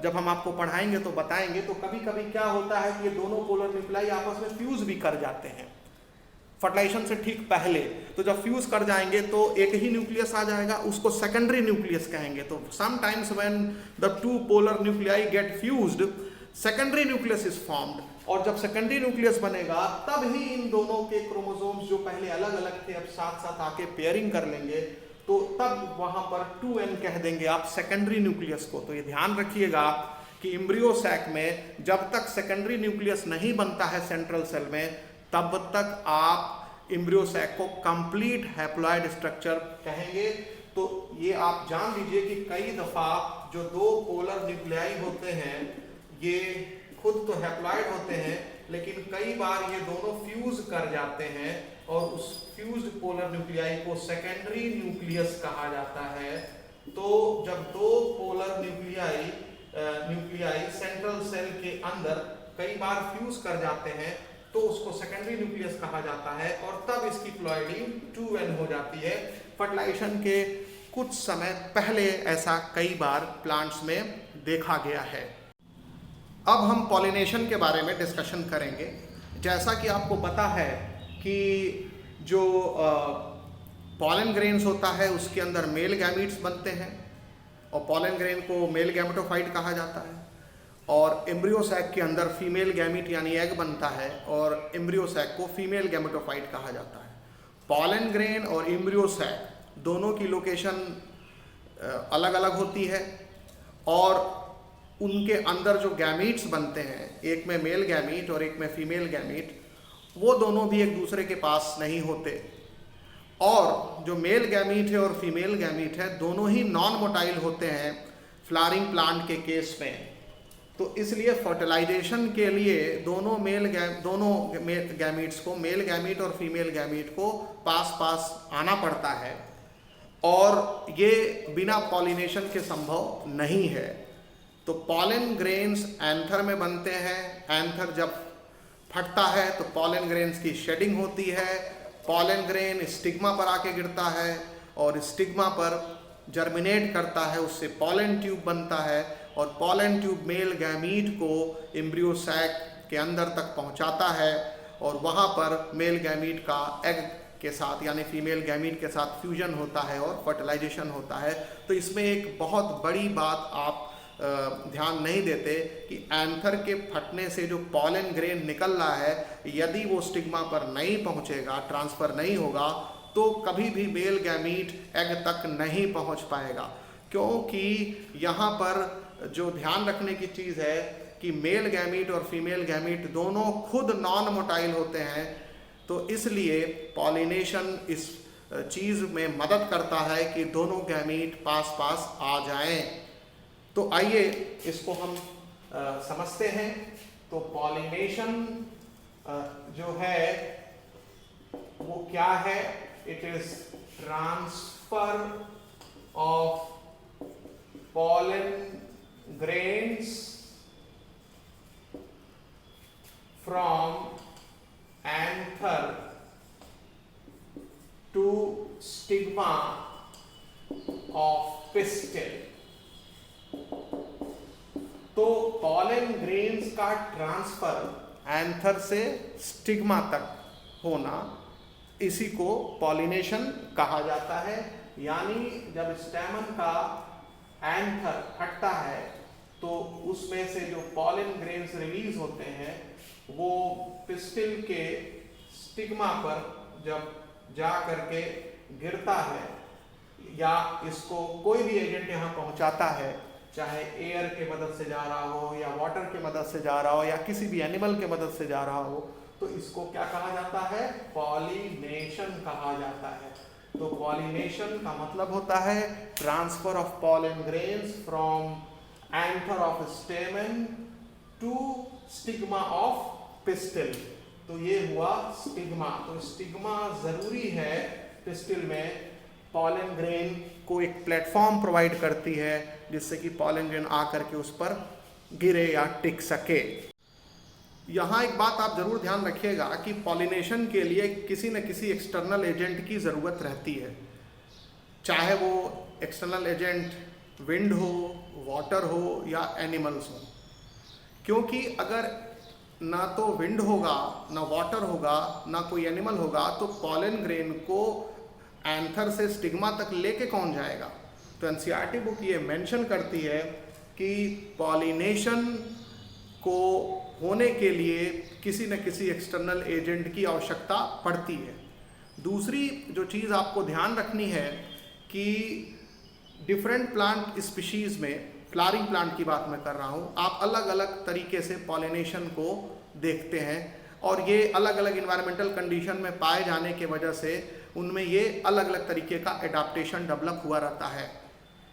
जब हम आपको पढ़ाएंगे तो बताएंगे, तो कभी कभी क्या होता है कि ये दोनों पोलर न्यूक्लियाई आपस में फ्यूज भी कर जाते हैं फर्टिलाइजेशन से ठीक पहले। तो जब फ्यूज कर जाएंगे तो एक ही न्यूक्लियस आ जाएगा, उसको सेकेंडरी न्यूक्लियस कहेंगे। तो sometimes when the 2 polar nuclei get fused, secondary nucleus is formed, और जब सेकेंडरी न्यूक्लियस बनेगा तब ही इन दोनों के क्रोमोसोम्स जो पहले अलग अलग थे अब साथ साथ आके पेयरिंग कर लेंगे, तो तब वहां पर 2n कह देंगे आप सेकेंडरी न्यूक्लियस को। तो ये ध्यान रखिएगा कि एम्ब्रियो सैक में जब तक सेकेंडरी न्यूक्लियस नहीं बनता है सेंट्रल सेल में, तब तक आप एम्ब्रियो सैक को कंप्लीट हैप्लॉइड स्ट्रक्चर कहेंगे। तो ये आप जान लीजिए कि कई दफा जो 2 पोलर न्यूक्लियाई होते हैं ये खुद तो हैप्लॉइड होते हैं, लेकिन कई बार ये दोनों फ्यूज कर जाते हैं, और उस फ्यूज्ड पोलर न्यूक्लियाई को सेकेंडरी न्यूक्लियस कहा जाता है। तो जब 2 पोलर न्यूक्लियाई सेंट्रल सेल के अंदर कई बार फ्यूज कर जाते हैं, तो उसको सेकेंडरी न्यूक्लियस कहा जाता है, और तब इसकी प्लॉइडी 2n हो जाती है। फर्टिलाइजेशन के कुछ समय पहले ऐसा कई बार प्लांट्स में देखा गया है। अब हम पॉलिनेशन के बारे में डिस्कशन करेंगे। जैसा कि आपको पता है कि जो पॉलन ग्रेन्स होता है उसके अंदर मेल गैमीट्स बनते हैं और पॉलन ग्रेन को मेल गैमेटोफाइट कहा जाता है, और एम्ब्रियो सैक के अंदर फीमेल गैमीट यानी एग बनता है और एम्ब्रियो सैक को फीमेल गैमेटोफाइट कहा जाता है। पॉलन ग्रेन और एम्ब्रियो सैक दोनों की लोकेशन अलग अलग होती है और उनके अंदर जो गैमीट्स बनते हैं, एक में मेल गैमीट और एक में फीमेल गैमीट, वो दोनों भी एक दूसरे के पास नहीं होते। और जो मेल गैमीट है और फीमेल गैमीट है दोनों ही नॉन मोटाइल होते हैं फ्लावरिंग प्लांट के केस में। तो इसलिए फर्टिलाइजेशन के लिए दोनों गैमीट्स को, मेल गैमीट और फीमेल गैमीट को पास आना पड़ता है, और ये बिना पॉलिनेशन के संभव नहीं है। तो पॉलन ग्रेन्स एंथर में बनते हैं। एंथर जब फटता है तो पॉलन ग्रेन्स की शेडिंग होती है। पॉलन ग्रेन स्टिग्मा पर आके गिरता है और स्टिग्मा पर जर्मिनेट करता है, उससे पॉलन ट्यूब बनता है और पॉलन ट्यूब मेल गैमीट को एम्ब्रियो सैक के अंदर तक पहुंचाता है और वहां पर मेल गैमीट का एग के साथ यानी फीमेल गैमीट के साथ फ्यूजन होता है और फर्टिलाइजेशन होता है। तो इसमें एक बहुत बड़ी बात आप ध्यान नहीं देते कि एंथर के फटने से जो पॉलन ग्रेन निकल रहा है, यदि वो स्टिग्मा पर नहीं पहुंचेगा, ट्रांसफर नहीं होगा, तो कभी भी मेल गैमीट एग तक नहीं पहुंच पाएगा। क्योंकि यहाँ पर जो ध्यान रखने की चीज़ है कि मेल गैमीट और फीमेल गैमीट दोनों खुद नॉन मोटाइल होते हैं, तो इसलिए पॉलिनेशन इस चीज़ में मदद करता है कि दोनों गैमीट पास आ जाएं। तो आइए इसको हम समझते हैं। तो पॉलिनेशन जो है वो क्या है? It is transfer of pollen grains from anther to stigma of pistil. तो पॉलन ग्रेन्स का ट्रांसफर एंथर से स्टिग्मा तक होना, इसी को पॉलिनेशन कहा जाता है। यानी जब स्टैमन का एंथर फटता है तो उसमें से जो पॉलन ग्रेन्स रिलीज होते हैं वो पिस्टिल के स्टिग्मा पर जब जा करके गिरता है या इसको कोई भी एजेंट यहाँ पहुँचाता है, चाहे एयर के मदद से जा रहा हो या वाटर के मदद से जा रहा हो या किसी भी एनिमल के मदद से जा रहा हो, तो इसको क्या कहा जाता है? पॉलिनेशन कहा जाता है। तो पॉलिनेशन का मतलब होता है transfer of pollen grains from anther of stamen to stigma of pistil. तो ये हुआ स्टिग्मा। तो स्टिग्मा जरूरी है पिस्टिल में, पॉलन ग्रेन को एक प्लेटफॉर्म प्रोवाइड करती है जिससे कि पॉलन ग्रेन आकर के उस पर गिरे या टिक सके। यहाँ एक बात आप जरूर ध्यान रखिएगा कि पॉलिनेशन के लिए किसी न किसी एक्सटर्नल एजेंट की ज़रूरत रहती है, चाहे वो एक्सटर्नल एजेंट विंड हो, वाटर हो या एनिमल्स हो। क्योंकि अगर ना तो विंड होगा, ना वाटर होगा, ना कोई एनिमल होगा, तो पॉलन ग्रेन को एंथर से स्टिग्मा तक लेके कौन जाएगा? तो एनसीईआरटी बुक ये मेंशन करती है कि पॉलिनेशन को होने के लिए किसी न किसी एक्सटर्नल एजेंट की आवश्यकता पड़ती है। दूसरी जो चीज़ आपको ध्यान रखनी है कि डिफरेंट प्लांट स्पीशीज़ में, फ्लावरिंग प्लांट की बात मैं कर रहा हूँ, आप अलग अलग तरीके से पॉलिनेशन को देखते हैं और ये अलग अलग इन्वायरमेंटल कंडीशन में पाए जाने के वजह से उनमें ये अलग अलग तरीके का एडाप्टेशन डेवलप हुआ रहता है।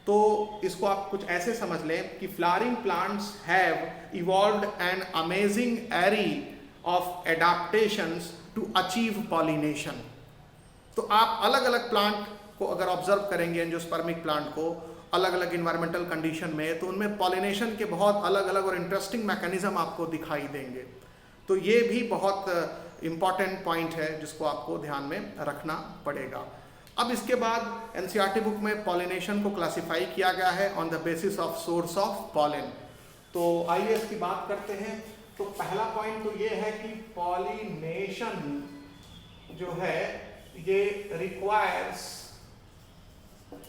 तो इसको आप कुछ ऐसे समझ लें कि flowering plants have evolved an amazing array of adaptations to achieve pollination. तो आप अलग अलग प्लांट को अगर ऑब्जर्व करेंगे, एंजियोस्पर्मिक प्लांट को अलग अलग इन्वायरमेंटल कंडीशन में, तो उनमें पॉलिनेशन के बहुत अलग अलग और इंटरेस्टिंग मैकेनिज्म आपको दिखाई देंगे। तो ये भी बहुत इम्पॉर्टेंट पॉइंट है जिसको आपको ध्यान में रखना पड़ेगा। अब इसके बाद एनसीईआरटी बुक में पॉलिनेशन को क्लासिफाई किया गया है on the basis of source of pollen. तो आइए इसकी बात करते हैं। तो पहला पॉइंट तो ये है कि पॉलिनेशन जो है ये रिक्वायर्स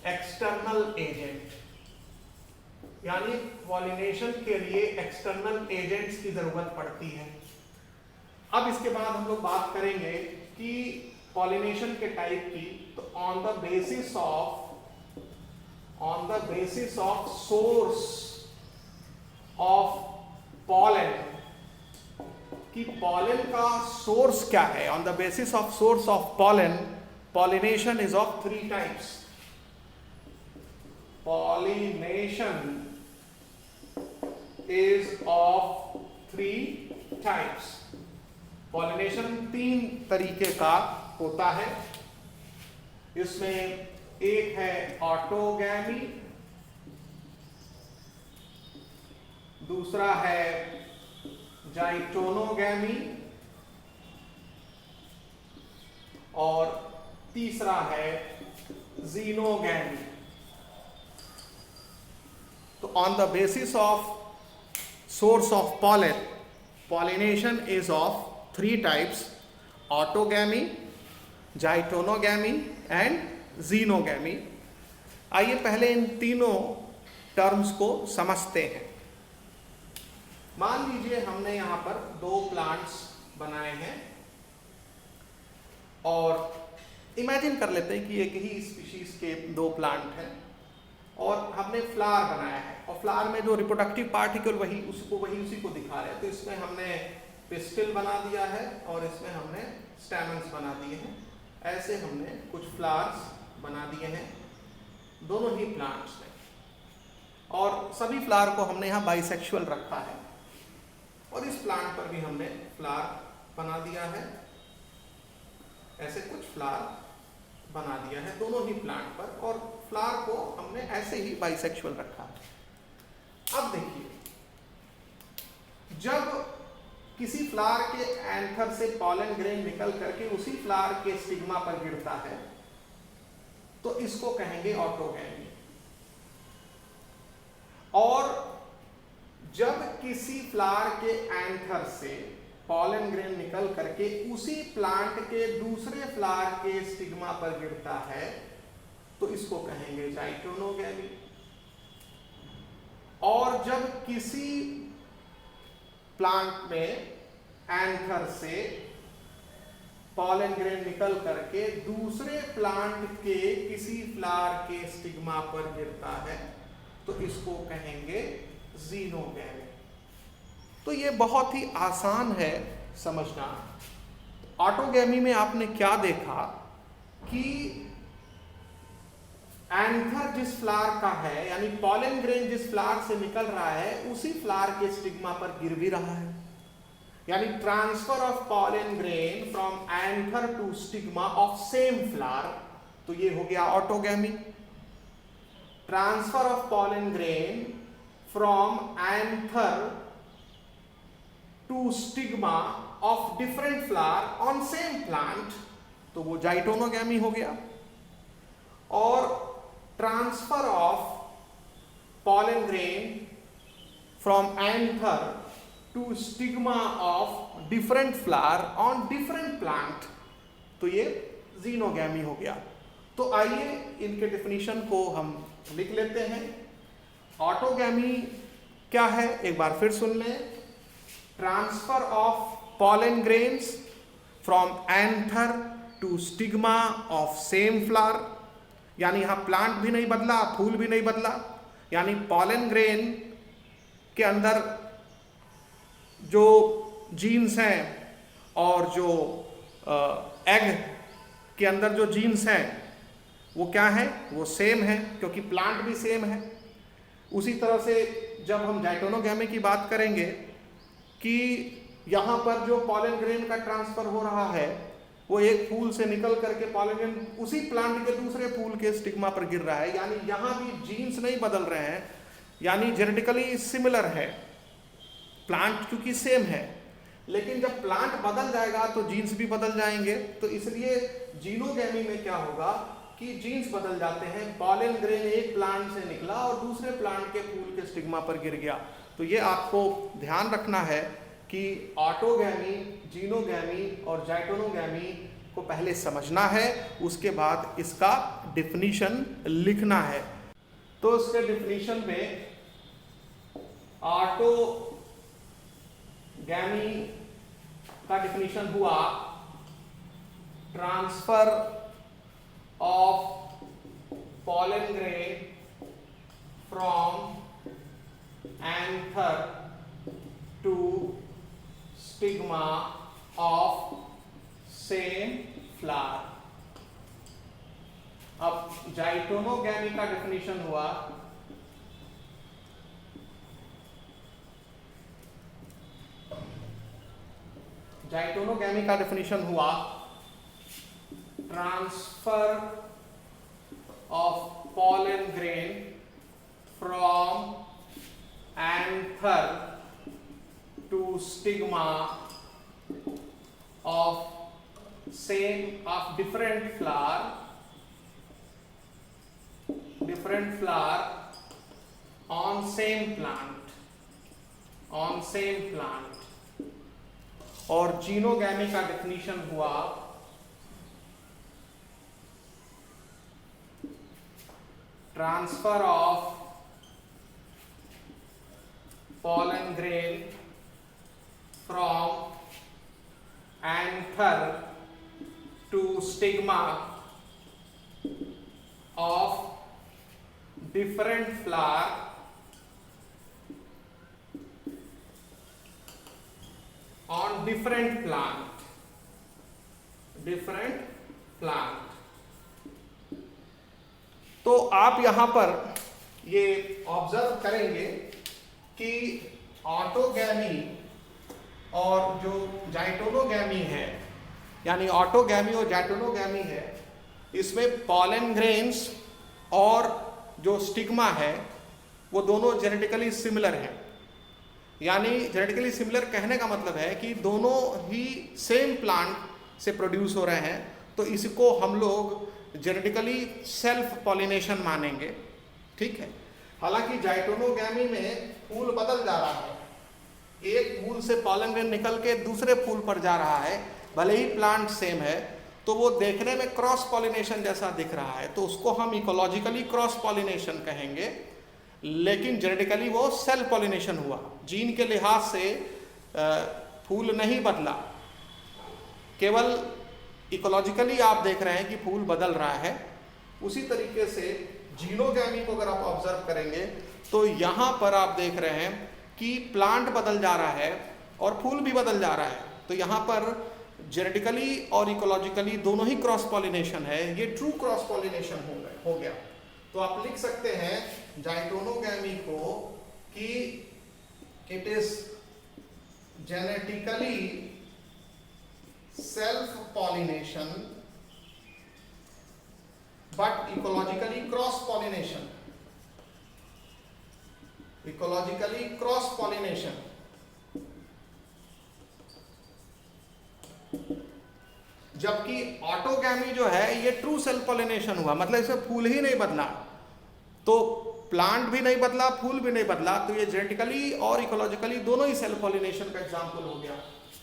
एक्सटर्नल एजेंट, यानी पॉलिनेशन के लिए एक्सटर्नल एजेंट्स की जरूरत पड़ती है। अब इसके बाद हम लोग बात करेंगे कि पॉलिनेशन के टाइप की। तो on the basis of source of pollen, कि पॉलन का सोर्स क्या है। On the basis of source of pollen, pollination is of 3 types. Pollination is of 3 types। Pollination 3 तरीके का होता है। इसमें एक है ऑटोगैमी, दूसरा है जाइटोनोगैमी और तीसरा है जीनोगैमी। तो on the basis of source of pollen, pollination is of 3 types: autogamy, geitonogamy and xenogamy. आइए पहले इन तीनों टर्म्स को समझते हैं। मान लीजिए हमने यहाँ पर 2 प्लांट्स बनाए हैं और इमेजिन कर लेते हैं कि एक ही स्पीशीज के 2 प्लांट हैं और हमने फ्लावर बनाया है और फ्लावर में जो रिप्रोडक्टिव पार्टिकल उसी को दिखा रहे हैं। तो इसमें हमने पिस्टिल बना दिया है और इसमें हमने स्टैमेंस बना दिए हैं। ऐसे हमने कुछ फ्लावर्स बना दिए हैं दोनों ही प्लांट्स में, और सभी फ्लावर को हमने यहाँ बाइसेक्सुअल रखा है और इस प्लांट पर भी हमने फ्लावर बना दिया है। ऐसे कुछ फ्लावर बना दिया है दोनों ही प्लांट पर, और फ्लावर को हमने ऐसे ही बाइसेक्सुअल रखा है। अब देखिए, जब किसी फ्लावर के एंथर से पॉलन ग्रेन निकल करके उसी फ्लावर के स्टिग्मा पर गिरता है तो इसको कहेंगे ऑटोगैमी। और जब किसी फ्लावर के एंथर से पॉलन ग्रेन निकल करके उसी प्लांट के दूसरे फ्लावर के स्टिग्मा पर गिरता है तो इसको कहेंगे जाइटोनोगैमी। और जब किसी प्लांट में एंथर से पॉलन ग्रेन निकल करके दूसरे प्लांट के किसी फ्लावर के स्टिग्मा पर गिरता है तो इसको कहेंगे जीनोगैमी। तो ये बहुत ही आसान है समझना। ऑटोगैमी में आपने क्या देखा कि एंथर जिस फ्लावर का है, यानी पॉलन ग्रेन जिस फ्लावर से निकल रहा है उसी फ्लावर के स्टिग्मा पर गिर भी रहा है, यानी transfer of pollen grain from anther to stigma of same flower. तो ये हो गया autogamy. Transfer of pollen grain from anther to stigma of different flower on same plant, तो वो जाइटोनोगैमी हो गया। और transfer of pollen grain from anther to stigma of different flower on different plant, तो ये जीनोगैमी हो गया। तो आइए इनके डेफिनेशन को हम लिख लेते हैं। ऑटोगैमी क्या है एक बार फिर सुन लें। Transfer of pollen grains from anther to stigma of same flower, यानी यहां प्लांट भी नहीं बदला, फूल भी नहीं बदला, यानी पॉलन ग्रेन के अंदर जो जीन्स हैं और जो एग के अंदर जो जीन्स हैं वो क्या है, वो सेम है क्योंकि प्लांट भी सेम है। उसी तरह से जब हम जाइटोनोगैमी की बात करेंगे कि यहाँ पर जो पॉलन ग्रेन का ट्रांसफर हो रहा है वो एक फूल से निकल करके पॉलन ग्रेन उसी प्लांट के दूसरे फूल के स्टिग्मा पर गिर रहा है, यानी यहाँ भी जीन्स नहीं बदल रहे हैं, यानी जेनेटिकली सिमिलर है, प्लांट क्योंकि सेम है। लेकिन जब प्लांट बदल जाएगा तो जीन्स भी बदल जाएंगे, तो इसलिए जीनोगैमी में क्या होगा कि जीन्स बदल जाते हैं। पॉलन ग्रेन एक प्लांट से निकला और दूसरे प्लांट के फूल के स्टिग्मा पर गिर गया, तो तो ये आपको ध्यान रखना है कि ऑटोगैमी, जीनोगैमी और जाइटोनोगैमी को पहले समझना है, उसके बाद इसका डिफिनीशन लिखना है। तो इसके डिफिनीशन में ऑटोगैमी का डिफिनीशन हुआ transfer of pollen grain from anther to stigma of same flower। अब जाइटोनोगैमी का डेफिनेशन हुआ transfer of pollen grain from anther to stigma of different flower on same plant। और जीनोगैमी का डेफिनेशन हुआ transfer of pollen grain from anther to stigma of different flower on different plant। तो आप यहां पर ये observe करेंगे कि ऑटोगैमी और जो जाइटोनोगैमी है, यानी ऑटोगैमी और जाइटोनोगैमी है, इसमें पॉलन ग्रेन्स और जो स्टिग्मा है वो दोनों जेनेटिकली सिमिलर हैं। यानी जेनेटिकली सिमिलर कहने का मतलब है कि दोनों ही सेम प्लांट से प्रोड्यूस हो रहे हैं, तो इसको हम लोग जेनेटिकली सेल्फ पॉलिनेशन मानेंगे, ठीक है। हालांकि जाइटोनोगैमी में फूल बदल जा रहा है, एक फूल से पॉलन ग्रेन निकल के दूसरे फूल पर जा रहा है, भले ही प्लांट सेम है, तो वो देखने में क्रॉस पॉलिनेशन जैसा दिख रहा है, तो उसको हम इकोलॉजिकली क्रॉस पॉलिनेशन कहेंगे, लेकिन जेनेटिकली वो सेल्फ पॉलिनेशन हुआ। जीन के लिहाज से फूल नहीं बदला, केवल इकोलॉजिकली आप देख रहे हैं कि फूल बदल रहा है। उसी तरीके से जीनोगैमी को अगर आप ऑब्जर्व करेंगे तो यहाँ पर आप देख रहे हैं कि प्लांट बदल जा रहा है और फूल भी बदल जा रहा है, तो यहाँ पर जेनेटिकली और इकोलॉजिकली दोनों ही क्रॉस पॉलिनेशन है, ये ट्रू क्रॉस पॉलिनेशन हो गया। तो आप लिख सकते हैं जाइटोनोगैमी को कि it is genetically self pollination but ecologically cross pollination। जबकि ऑटोगैमी जो है ये ट्रू सेल्फ पॉलिनेशन हुआ, मतलब इसे फूल ही नहीं बदला, तो प्लांट भी नहीं बदला, फूल भी नहीं बदला, तो ये जेनेटिकली और इकोलॉजिकली दोनों ही सेल्फ पॉलिनेशन का एग्जांपल हो गया।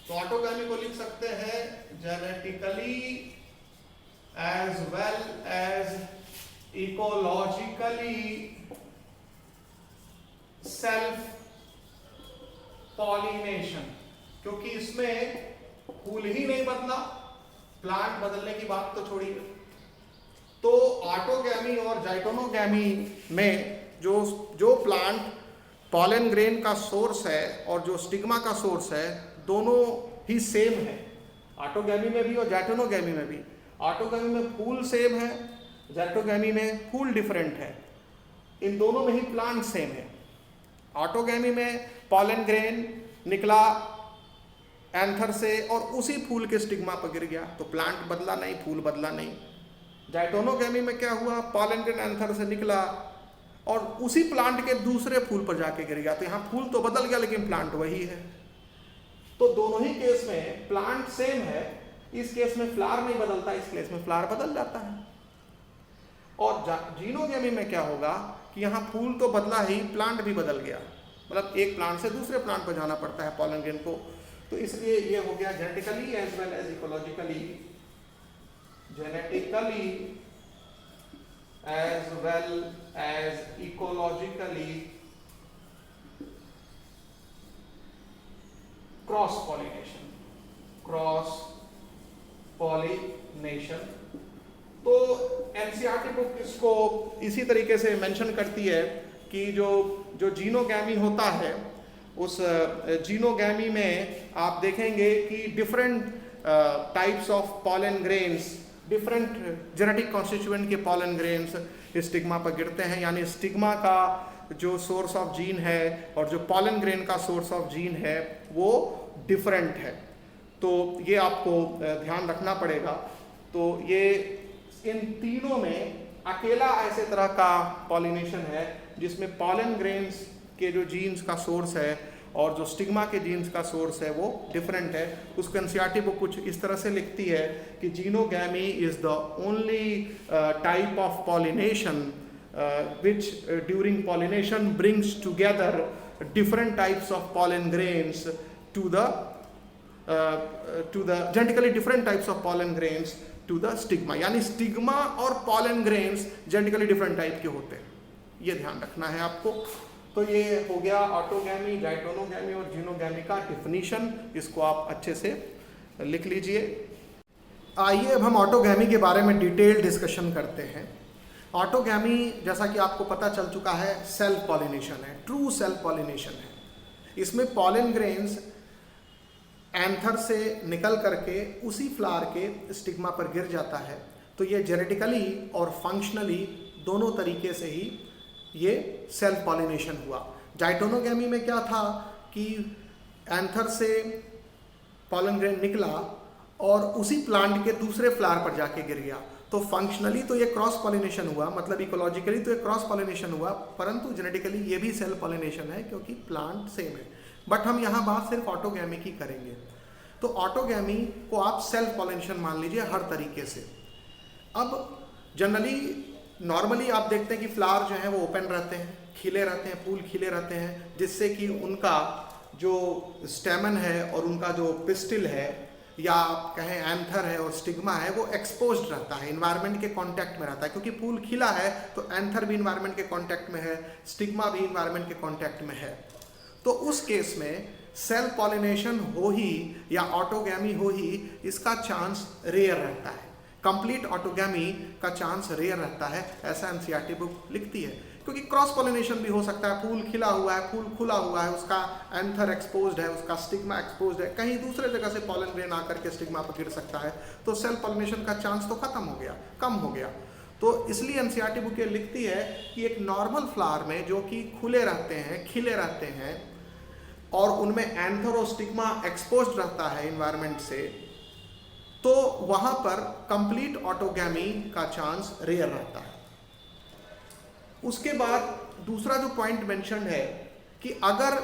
तो ऑटोगैमी को लिख सकते हैं genetically as well as ecologically self pollination, क्योंकि इसमें फूल ही नहीं बदला, प्लांट बदलने की बात तो छोड़िए। तो ऑटोगैमी और जाइटोनोगैमी में जो प्लांट पॉलन ग्रेन का सोर्स है और जो स्टिग्मा का सोर्स है, दोनों ही सेम है, ऑटोगैमी में भी और जाइटोनोगैमी में भी। ऑटोगैमी में फूल सेम है, जाइटोगैमी में फूल डिफरेंट है, इन दोनों में ही प्लांट सेम है। ऑटोगैमी में पॉलन ग्रेन निकला एंथर से और उसी फूल के स्टिग्मा पर गिर गया, तो प्लांट बदला नहीं, फूल बदला नहीं। जाइटोनोगैमी में क्या हुआ, पॉलन ग्रेन एंथर से निकला और उसी प्लांट के दूसरे फूल पर जाके गिर गया, तो यहाँ फूल तो बदल गया लेकिन प्लांट वही है। तो दोनों ही केस में प्लांट सेम है, इस केस में फ्लावर नहीं बदलता, इस केस में फ्लावर बदल जाता है। और जीनोगैमी में क्या होगा कि यहाँ फूल तो बदला ही, प्लांट भी बदल गया, मतलब एक प्लांट से दूसरे प्लांट पर जाना पड़ता है पॉलन ग्रेन को। तो इसलिए ये हो गया genetically as well as ecologically, genetically as well as ecologically cross pollination, cross pollination. तो एनसीईआरटी बुक इसको इसी तरीके से मेंशन करती है कि जो जीनोगैमी होता है, उस जीनोगैमी में आप देखेंगे कि different types of pollen grains, different genetic constituent के पॉलन ग्रेन्स स्टिग्मा पर गिरते हैं। यानी स्टिग्मा का जो सोर्स ऑफ जीन है और जो पॉलन ग्रेन का सोर्स ऑफ जीन है वो डिफरेंट है। तो ये आपको ध्यान रखना पड़ेगा। तो ये इन तीनों में अकेला ऐसे तरह का पॉलिनेशन है जिसमें पॉलन ग्रेन्स के जो जीन्स का सोर्स है और जो स्टिग्मा के जीन्स का सोर्स है वो डिफरेंट है। उसको एनसीईआरटी बुक कुछ इस तरह से लिखती है कि xenogamy is the only type of pollination which during pollination brings together different types of pollen grains to the genetically different types of pollen grains to the stigma। यानी स्टिग्मा और pollen grains genetically different type के होते हैं, ये ध्यान रखना है आपको। तो ये हो गया ऑटोगैमी, जाइटोनोगैमी और जीनोगैमी का डिफिनीशन, इसको आप अच्छे से लिख लीजिए। आइए अब हम ऑटोगैमी के बारे में डिटेल डिस्कशन करते हैं। ऑटोगैमी जैसा कि आपको पता चल चुका है सेल्फ पॉलिनेशन है, ट्रू सेल्फ पॉलिनेशन है। इसमें पॉलन ग्रेन्स एंथर से निकल करके उसी फ्लावर के स्टिग्मा पर गिर जाता है। तो ये जेनेटिकली और फंक्शनली दोनों तरीके से ही ये सेल्फ पॉलिनेशन हुआ। जाइटोनोगैमी में क्या था कि एंथर से पॉलन ग्रेन निकला और उसी प्लांट के दूसरे फ्लावर पर जाके गिर गया। तो फंक्शनली तो ये क्रॉस पॉलिनेशन हुआ, मतलब इकोलॉजिकली तो ये क्रॉस पॉलिनेशन हुआ, परंतु जेनेटिकली ये भी सेल्फ पॉलिनेशन है क्योंकि प्लांट सेम है। बट हम यहाँ बात सिर्फ ऑटोगैमी की करेंगे। तो ऑटोगैमी को आप सेल्फ पॉलिनेशन मान लीजिए हर तरीके से। अब जनरली नॉर्मली आप देखते हैं कि फ्लावर जो है वो ओपन रहते हैं, खिले रहते हैं, फूल खिले रहते हैं, जिससे कि उनका जो स्टेमन है और उनका जो पिस्टिल है या आप कहें एंथर है और स्टिग्मा है वो एक्सपोज्ड रहता है, इन्वायरमेंट के कांटेक्ट में रहता है। क्योंकि फूल खिला है तो एंथर भी इन्वायरमेंट के कांटेक्ट में है, स्टिग्मा भी इन्वायरमेंट के कांटेक्ट में है। तो उस केस में सेल्फ पॉलिनेशन हो ही या ऑटोगैमी हो ही, इसका चांस रेयर रहता है। कंप्लीट ऑटोगैमी का चांस रेयर रहता है, ऐसा एनसीईआरटी बुक लिखती है। क्योंकि क्रॉस पॉलिनेशन भी हो सकता है, फूल खिला हुआ है, फूल खुला हुआ है, उसका एंथर एक्सपोज्ड है, उसका स्टिग्मा एक्सपोज्ड है, कहीं दूसरे जगह से पॉलन ग्रेन आकर के स्टिग्मा पर गिर सकता है। तो सेल्फ पॉलिनेशन का चांस तो खत्म हो गया, कम हो गया। तो इसलिए एनसीईआरटी बुक ये लिखती है कि एक नॉर्मल फ्लावर में जो कि खुले रहते हैं, खिले रहते हैं और उनमें एंथर और स्टिग्मा एक्सपोज्ड रहता है इन्वायरमेंट से, तो वहां पर कंप्लीट ऑटोगैमी का चांस रेयर रहता है। उसके बाद दूसरा जो पॉइंट मेंशन है कि अगर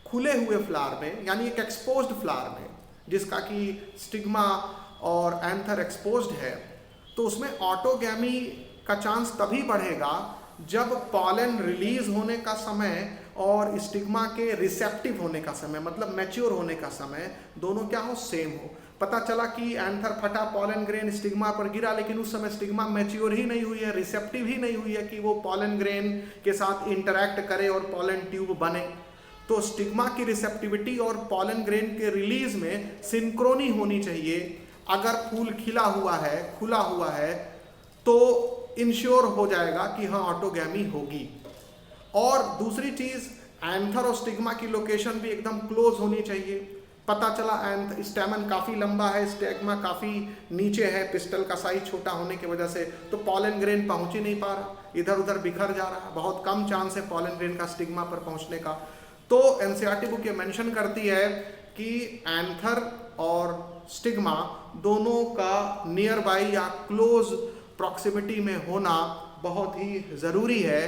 खुले हुए फ्लावर में, यानी एक एक्सपोज्ड फ्लावर में जिसका कि स्टिग्मा और एंथर एक्सपोज्ड है, तो उसमें ऑटोगैमी का चांस तभी बढ़ेगा जब पॉलन रिलीज होने का समय और स्टिग्मा के रिसेप्टिव होने का समय, मतलब मैच्योर होने का समय, दोनों क्या हो, सेम हो। पता चला कि एंथर फटा, पॉलन ग्रेन स्टिग्मा पर गिरा, लेकिन उस समय स्टिग्मा मैच्योर ही नहीं हुई है, रिसेप्टिव ही नहीं हुई है कि वो पॉलन ग्रेन के साथ इंटरैक्ट करे और पॉलन ट्यूब बने। तो स्टिग्मा की रिसेप्टिविटी और पॉलन ग्रेन के रिलीज में सिंक्रोनी होनी चाहिए। अगर फूल खिला हुआ है, खुला हुआ है, तो इंश्योर हो जाएगा कि हाँ ऑटोगैमी होगी। और दूसरी चीज, एंथर और स्टिग्मा की लोकेशन भी एकदम क्लोज होनी चाहिए। पता चला स्टेमन काफी लंबा है, स्टिग्मा काफी नीचे है, पिस्टल का साइज छोटा होने की वजह से, तो पॉलन ग्रेन पहुंच ही नहीं पा रहा, इधर उधर बिखर जा रहा, बहुत कम चांस है पॉलन ग्रेन का स्टिग्मा पर पहुंचने का। तो एनसीईआरटी बुक ये मेंशन करती है कि एंथर और स्टिग्मा दोनों का नियर बाई या क्लोज प्रॉक्सिमिटी में होना बहुत ही जरूरी है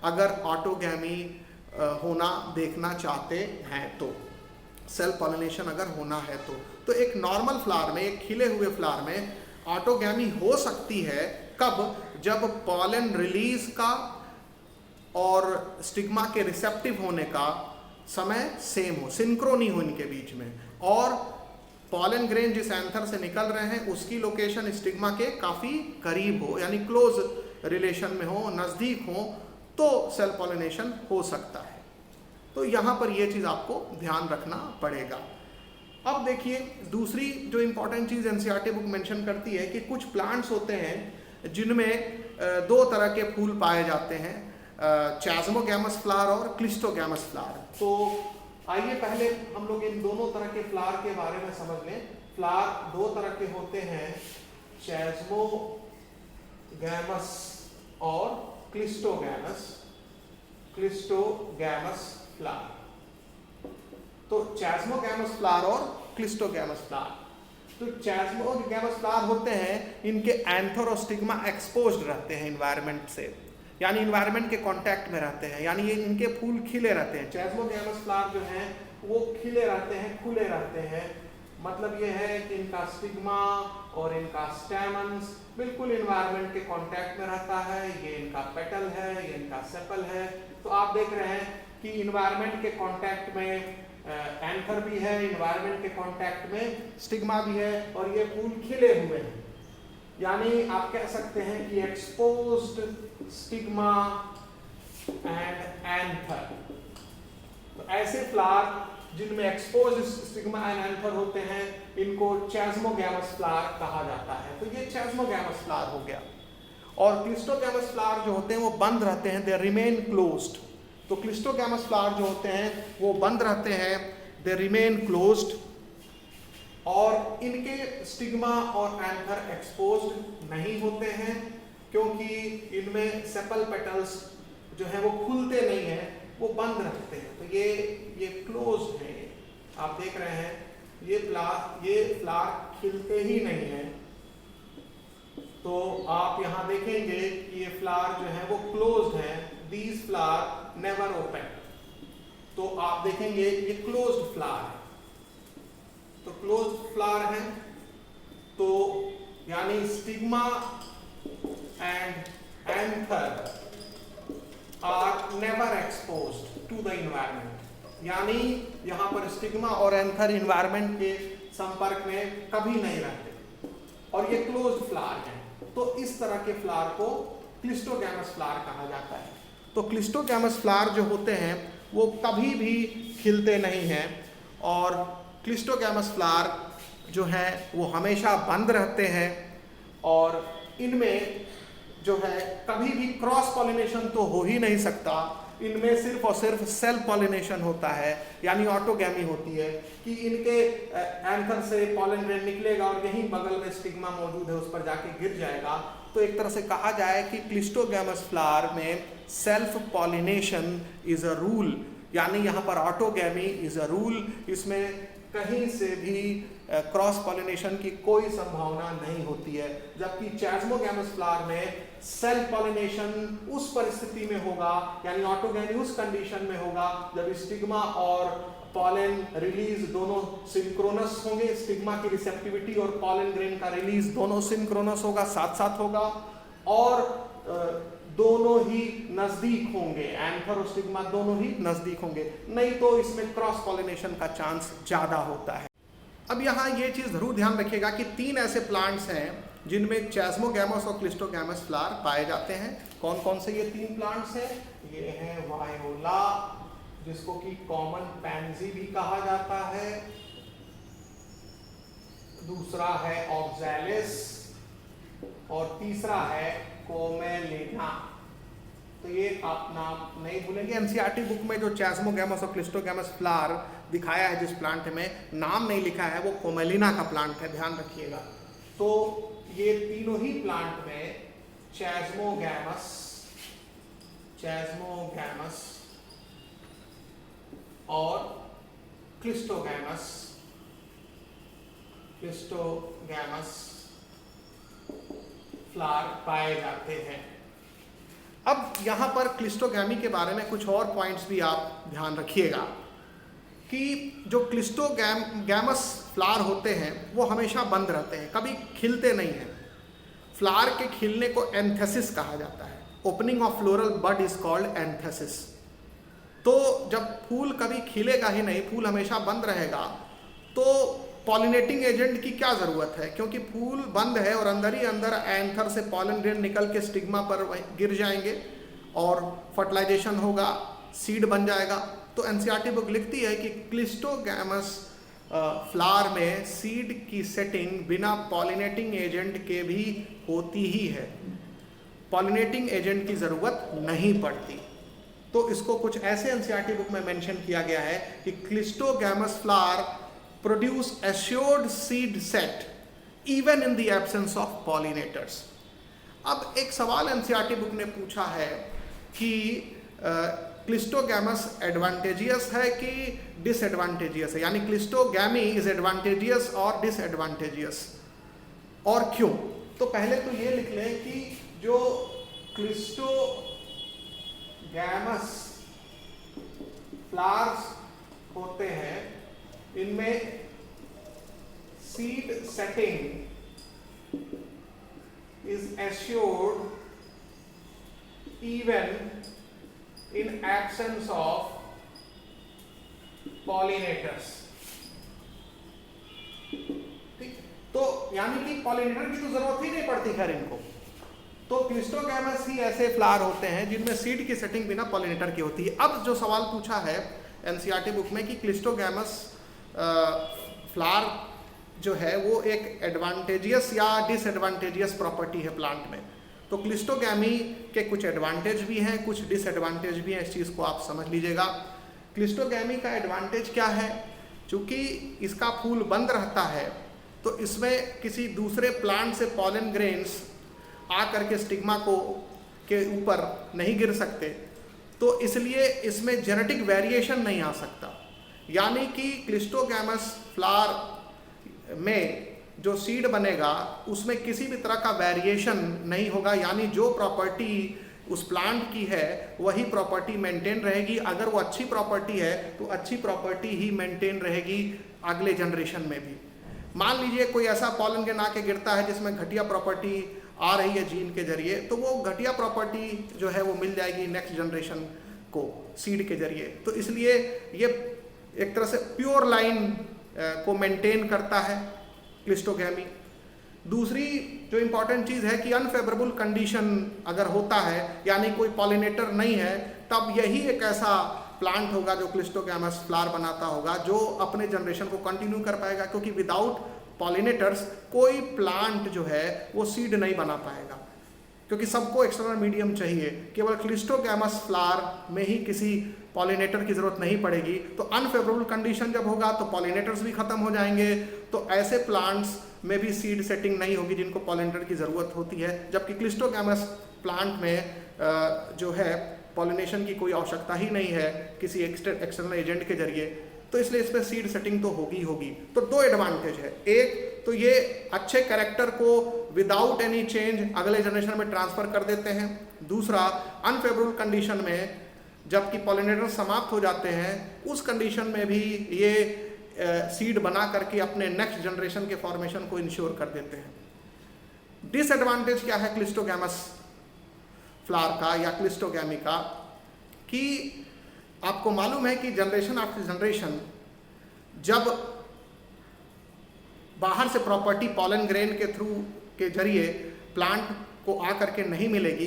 अगर ऑटोगैमी होना देखना चाहते हैं तो, सेल्फ पॉलिनेशन अगर होना है तो एक नॉर्मल फ्लावर में, एक खिले हुए फ्लावर में ऑटोगैमी हो सकती है कब, जब पॉलन रिलीज का और स्टिग्मा के रिसेप्टिव होने का समय सेम हो, सिंक्रोनी हो इनके बीच में, और पॉलन ग्रेन जिस एंथर से निकल रहे हैं उसकी लोकेशन स्टिग्मा के काफ़ी करीब हो, यानी क्लोज रिलेशन में हो, नज़दीक हो, तो सेल पॉलिनेशन हो सकता है। तो यहाँ पर ये चीज़ आपको ध्यान रखना पड़ेगा। अब देखिए दूसरी जो इम्पोर्टेंट चीज़ एनसीईआरटी बुक मेंशन करती है कि कुछ प्लांट्स होते हैं जिनमें दो तरह के फूल पाए जाते हैं, चैस्मोगैमस फ्लावर और क्लिस्टोगैमस फ्लावर। तो आइए पहले हम लोग इन दोनों तरह के फ्लावर के बारे में समझ लें। फ्लावर दो तरह के होते हैं, चैस्मोगैमस और क्लिस्टोगैमस फ्लावर। तो चैस्मोगैमस फ्लावर और क्लिस्टोगैमस फ्लावर, तो चैस्मोगैमस फ्लावर होते हैं, इनके एंथर और स्टिग्मा एक्सपोज्ड रहते हैं इन्वायरमेंट से, यानी इन्वायरमेंट के कांटेक्ट में रहते हैं, यानी ये इनके फूल खिले रहते हैं। चैस्मोगैमस फ्लावर जो हैं वो खिले रहते हैं, खुले रहते हैं। मतलब ये है कि इनका स्टिग्मा और इनका स्टैमन्स बिल्कुल इन्वायरमेंट के कांटेक्ट में रहता है। ये इनका पेटल है, ये इनका सेपल है। तो आप देख रहे हैं कि इन्वायरमेंट के कांटेक्ट में एंथर भी है, इन्वायरमेंट के कांटेक्ट में स्टिग्मा भी है, और ये फूल खिले हुए हैं, यानी आप कह सकते हैं कि एक्सपोज्ड स्टिग्मा एंड एंथर। तो ऐसे फ्लावर जिनमें एक्सपोज्ड स्टिग्मा एंड एंथर होते हैं, इनको चैस्मोगैमस फ्लावर कहा जाता है। तो ये चैस्मोगैमस फ्लावर हो गया। और क्लिस्टोगैमस फ्लावर जो होते हैं वो बंद रहते हैं, दे रिमेन क्लोज्ड। तो क्लिस्टोगैमस फ्लावर जो होते हैं वो बंद रहते हैं, दे रिमेन क्लोज्ड, और इनके स्टिग्मा और एंथर एक्सपोज्ड नहीं होते हैं, क्योंकि इनमें सेपल पेटल्स जो है वो खुलते नहीं हैं, वो बंद रखते हैं। तो ये क्लोज्ड है। ये आप देख रहे हैं ये फ्लावर खिलते ही नहीं है। तो आप यहाँ देखेंगे कि ये फ्लावर जो है वो क्लोज्ड है, these flower never open। तो आप देखेंगे ये क्लोज्ड फ्लावर है। तो क्लोज्ड फ्लावर है, तो यानी stigma and anther are never exposed to the environment, यानी यहाँ पर स्टिग्मा और एंथर इन्वायरमेंट के संपर्क में कभी नहीं रहते, और ये क्लोज्ड फ्लावर है। तो इस तरह के फ्लावर को क्लिस्टोगैमस फ्लावर कहा जाता है। तो क्लिस्टोगैमस फ्लावर जो होते हैं वो कभी भी खिलते नहीं हैं, और क्लिस्टोगैमस फ्लावर जो है वो हमेशा बंद रहते हैं, और इनमें जो है कभी भी क्रॉस पॉलिनेशन तो हो ही नहीं सकता। इनमें सिर्फ और सिर्फ सेल्फ पॉलिनेशन होता है, यानी ऑटोगैमी होती है कि इनके एंथर से पॉलन ग्रेन निकलेगा और यहीं बगल में स्टिग्मा मौजूद है, उस पर जाके गिर जाएगा। तो एक तरह से कहा जाए कि क्लिस्टोगैमस फ्लावर में self pollination is a rule, यानी यहाँ पर ऑटोगैमी इज अ रूल। इसमें कहीं से भी क्रॉस पॉलिनेशन की कोई संभावना नहीं होती है। जबकि चैस्मोगैमस फ्लावर में सेल्फ पॉलिनेशन उस परिस्थिति में होगा, यानी ऑटोगैमी उस कंडीशन में होगा जब स्टिग्मा और पॉलन रिलीज दोनों सिंक्रोनस होंगे। स्टिग्मा की रिसेप्टिविटी और पॉलन ग्रेन का रिलीज दोनों सिंक्रोनस होगा, साथ साथ होगा, और दोनों ही नजदीक होंगे, एंथर और स्टिग्मा दोनों ही नजदीक होंगे, नहीं तो इसमें क्रॉस पॉलिनेशन का चांस ज्यादा होता है। अब यहाँ ये चीज जरूर ध्यान रखिएगा कि 3 ऐसे प्लांट्स हैं जिनमें चैस्मोगैमस और क्लिस्टोगैमस फ्लावर पाए जाते हैं। कौन कौन से ये 3 प्लांट्स हैं? ये है वायोला, जिसको कि कॉमन पैंजी भी कहा जाता है, दूसरा है ऑक्सैलिस, और तीसरा है कोमेलिना। तो ये आप नाम नहीं भूलेंगे। एनसीईआरटी बुक में जो चैस्मोगैमस और क्लिस्टोगैमस फ्लावर दिखाया है, जिस प्लांट में नाम नहीं लिखा है, वो कोमेलिना का प्लांट है, ध्यान रखिएगा। तो ये तीनों ही प्लांट में चैस्मोगैमस और क्लिस्टोगैमस फ्लावर पाए जाते हैं। अब यहाँ पर क्लिस्टोगैमी के बारे में कुछ और पॉइंट्स भी आप ध्यान रखिएगा कि जो क्लिस्टोगैमस फ्लावर होते हैं वो हमेशा बंद रहते हैं, कभी खिलते नहीं हैं। फ्लावर के खिलने को एंथेसिस कहा जाता है। Opening of floral bud is called anthesis. तो जब फूल कभी खिलेगा ही नहीं, फूल हमेशा बंद रहेगा, तो पॉलिनेटिंग एजेंट की क्या ज़रूरत है, क्योंकि फूल बंद है और अंदर ही अंदर एंथर से पॉलन ग्रेन निकल के स्टिग्मा पर गिर जाएंगे और फर्टिलाइजेशन होगा, सीड बन जाएगा। तो एनसीईआरटी बुक लिखती है कि क्लिस्टोगैमस फ्लावर में सीड की सेटिंग बिना पॉलिनेटिंग एजेंट के भी होती ही है, पॉलिनेटिंग एजेंट की ज़रूरत नहीं पड़ती। तो इसको कुछ ऐसे एनसीईआरटी बुक में मेंशन किया गया है कि cleistogamous flower produce assured seed set even in the absence of pollinators. अब एक सवाल एनसीईआरटी बुक ने पूछा है कि क्लिस्टोगैमस एडवांटेजियस है कि डिसएडवांटेजियस है, यानी क्लिस्टोगैमी इज एडवांटेजियस और डिसएडवांटेजियस, और क्यों। तो पहले तो ये लिख लें कि जो क्लिस्टोगैमस फ्लावर्स होते हैं इनमें seed setting is assured even in absence of pollinators। ठीक, तो यानी कि पॉलिनेटर की तो जरूरत ही नहीं पड़ती खैर इनको। तो क्लिस्टोगैमस ही ऐसे फ्लावर होते हैं जिनमें सीड की सेटिंग बिना पॉलिनेटर की होती है। अब जो सवाल पूछा है एनसीईआरटी बुक में कि क्लिस्टोगैमस फ्लावर जो है वो एक एडवांटेजियस या डिसएडवांटेजियस प्रॉपर्टी है प्लांट में। तो क्लिस्टोगैमी के कुछ एडवांटेज भी हैं, कुछ डिसएडवांटेज भी हैं, इस चीज़ को आप समझ लीजिएगा। क्लिस्टोगैमी का एडवांटेज क्या है, चूँकि इसका फूल बंद रहता है तो इसमें किसी दूसरे प्लांट से पॉलन ग्रेन्स आ करके स्टिग्मा को के ऊपर नहीं गिर सकते, तो इसलिए इसमें जेनेटिक वेरिएशन नहीं आ सकता। यानी कि क्लिस्टोगैमस फ्लावर में जो सीड बनेगा उसमें किसी भी तरह का वेरिएशन नहीं होगा, यानी जो प्रॉपर्टी उस प्लांट की है वही प्रॉपर्टी मेंटेन रहेगी। अगर वो अच्छी प्रॉपर्टी है तो अच्छी प्रॉपर्टी ही मेंटेन रहेगी अगले जनरेशन में भी। मान लीजिए कोई ऐसा पॉलन ग्रेन आके गिरता है जिसमें घटिया प्रॉपर्टी आ रही है जीन के जरिए, तो वो घटिया प्रॉपर्टी जो है वो मिल जाएगी नेक्स्ट जनरेशन को सीड के जरिए। तो इसलिए ये एक तरह से प्योर लाइन को मेंटेन करता है क्लिस्टोगैमी। दूसरी जो इम्पॉर्टेंट चीज़ है कि अनफेवरेबल कंडीशन अगर होता है, यानी कोई पॉलिनेटर नहीं है, तब यही एक ऐसा प्लांट होगा जो क्लिस्टोगैमस फ्लावर बनाता होगा जो अपने जनरेशन को कंटिन्यू कर पाएगा, क्योंकि विदाउट पॉलिनेटर्स कोई प्लांट जो है वो सीड नहीं बना पाएगा, क्योंकि सबको एक्सटर्नल मीडियम चाहिए। केवल क्लिस्टोगैमस फ्लावर में ही किसी पॉलिनेटर की ज़रूरत नहीं पड़ेगी। तो अनफेवरेबल कंडीशन जब होगा तो पॉलिनेटर्स भी खत्म हो जाएंगे, तो ऐसे प्लांट्स में भी सीड सेटिंग नहीं होगी जिनको पॉलिनेटर की ज़रूरत होती है। जबकि क्लिस्टोगैमस प्लांट में जो है पॉलिनेशन की कोई आवश्यकता ही नहीं है किसी एक्सटर्नल एजेंट के जरिए, तो इसलिए इसमें सीड सेटिंग तो होगी। तो दो एडवांटेज है, एक तो ये अच्छे कैरेक्टर को विदाउट एनी चेंज अगले जनरेशन में ट्रांसफर कर देते हैं। दूसरा, अनफेवरेबल कंडीशन में जबकि पॉलिनेटर समाप्त हो जाते हैं उस कंडीशन में भी ये सीड बना करके अपने नेक्स्ट जनरेशन के फॉर्मेशन को इंश्योर कर देते हैं। डिसएडवांटेज क्या है क्लिस्टोगैमस फ्लावर का या क्लिस्टोगैमी का, कि आपको मालूम है कि जनरेशन आफ्टर जनरेशन जब बाहर से प्रॉपर्टी पॉलन ग्रेन के थ्रू के जरिए प्लांट को आकर के नहीं मिलेगी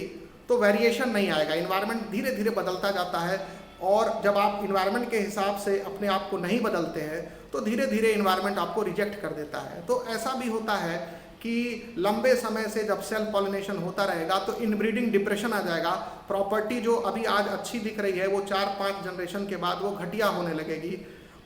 तो वेरिएशन नहीं आएगा। इन्वायरमेंट धीरे धीरे बदलता जाता है, और जब आप इन्वायरमेंट के हिसाब से अपने आप को नहीं बदलते हैं तो धीरे धीरे इन्वायरमेंट आपको रिजेक्ट कर देता है। तो ऐसा भी होता है कि लंबे समय से जब सेल्फ पॉलिनेशन होता रहेगा तो इनब्रीडिंग डिप्रेशन आ जाएगा। प्रॉपर्टी जो अभी आज अच्छी दिख रही है वो 4-5 जनरेशन के बाद वो घटिया होने लगेगी,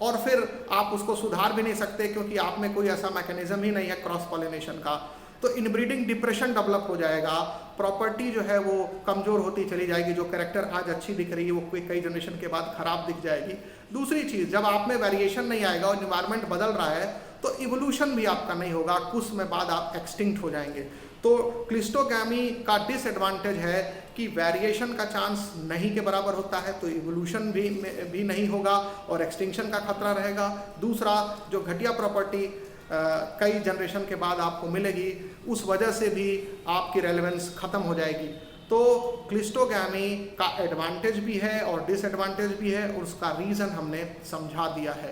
और फिर आप उसको सुधार भी नहीं सकते क्योंकि आप में कोई ऐसा मैकेनिज्म ही नहीं है क्रॉस पॉलिनेशन का। तो इनब्रीडिंग डिप्रेशन डेवलप हो जाएगा, प्रॉपर्टी जो है वो कमज़ोर होती चली जाएगी। जो कैरेक्टर आज अच्छी दिख रही है वो कई जनरेशन के बाद खराब दिख जाएगी। दूसरी चीज़, जब आप में वेरिएशन नहीं आएगा और इन्वायरमेंट बदल रहा है तो इवोल्यूशन भी आपका नहीं होगा, कुछ समय बाद आप एक्सटिंक्ट हो जाएंगे। तो क्लिस्टोगैमी का डिसएडवांटेज है कि वेरिएशन का चांस नहीं के बराबर होता है, तो इवोल्यूशन भी नहीं होगा और एक्सटिंक्शन का खतरा रहेगा। दूसरा, जो घटिया प्रॉपर्टी कई जनरेशन के बाद आपको मिलेगी उस वजह से भी आपकी रेलेवेंस ख़त्म हो जाएगी। तो तो क्लिस्टोगैमी का एडवांटेज भी है और डिसएडवांटेज भी है, और उसका रीज़न हमने समझा दिया है।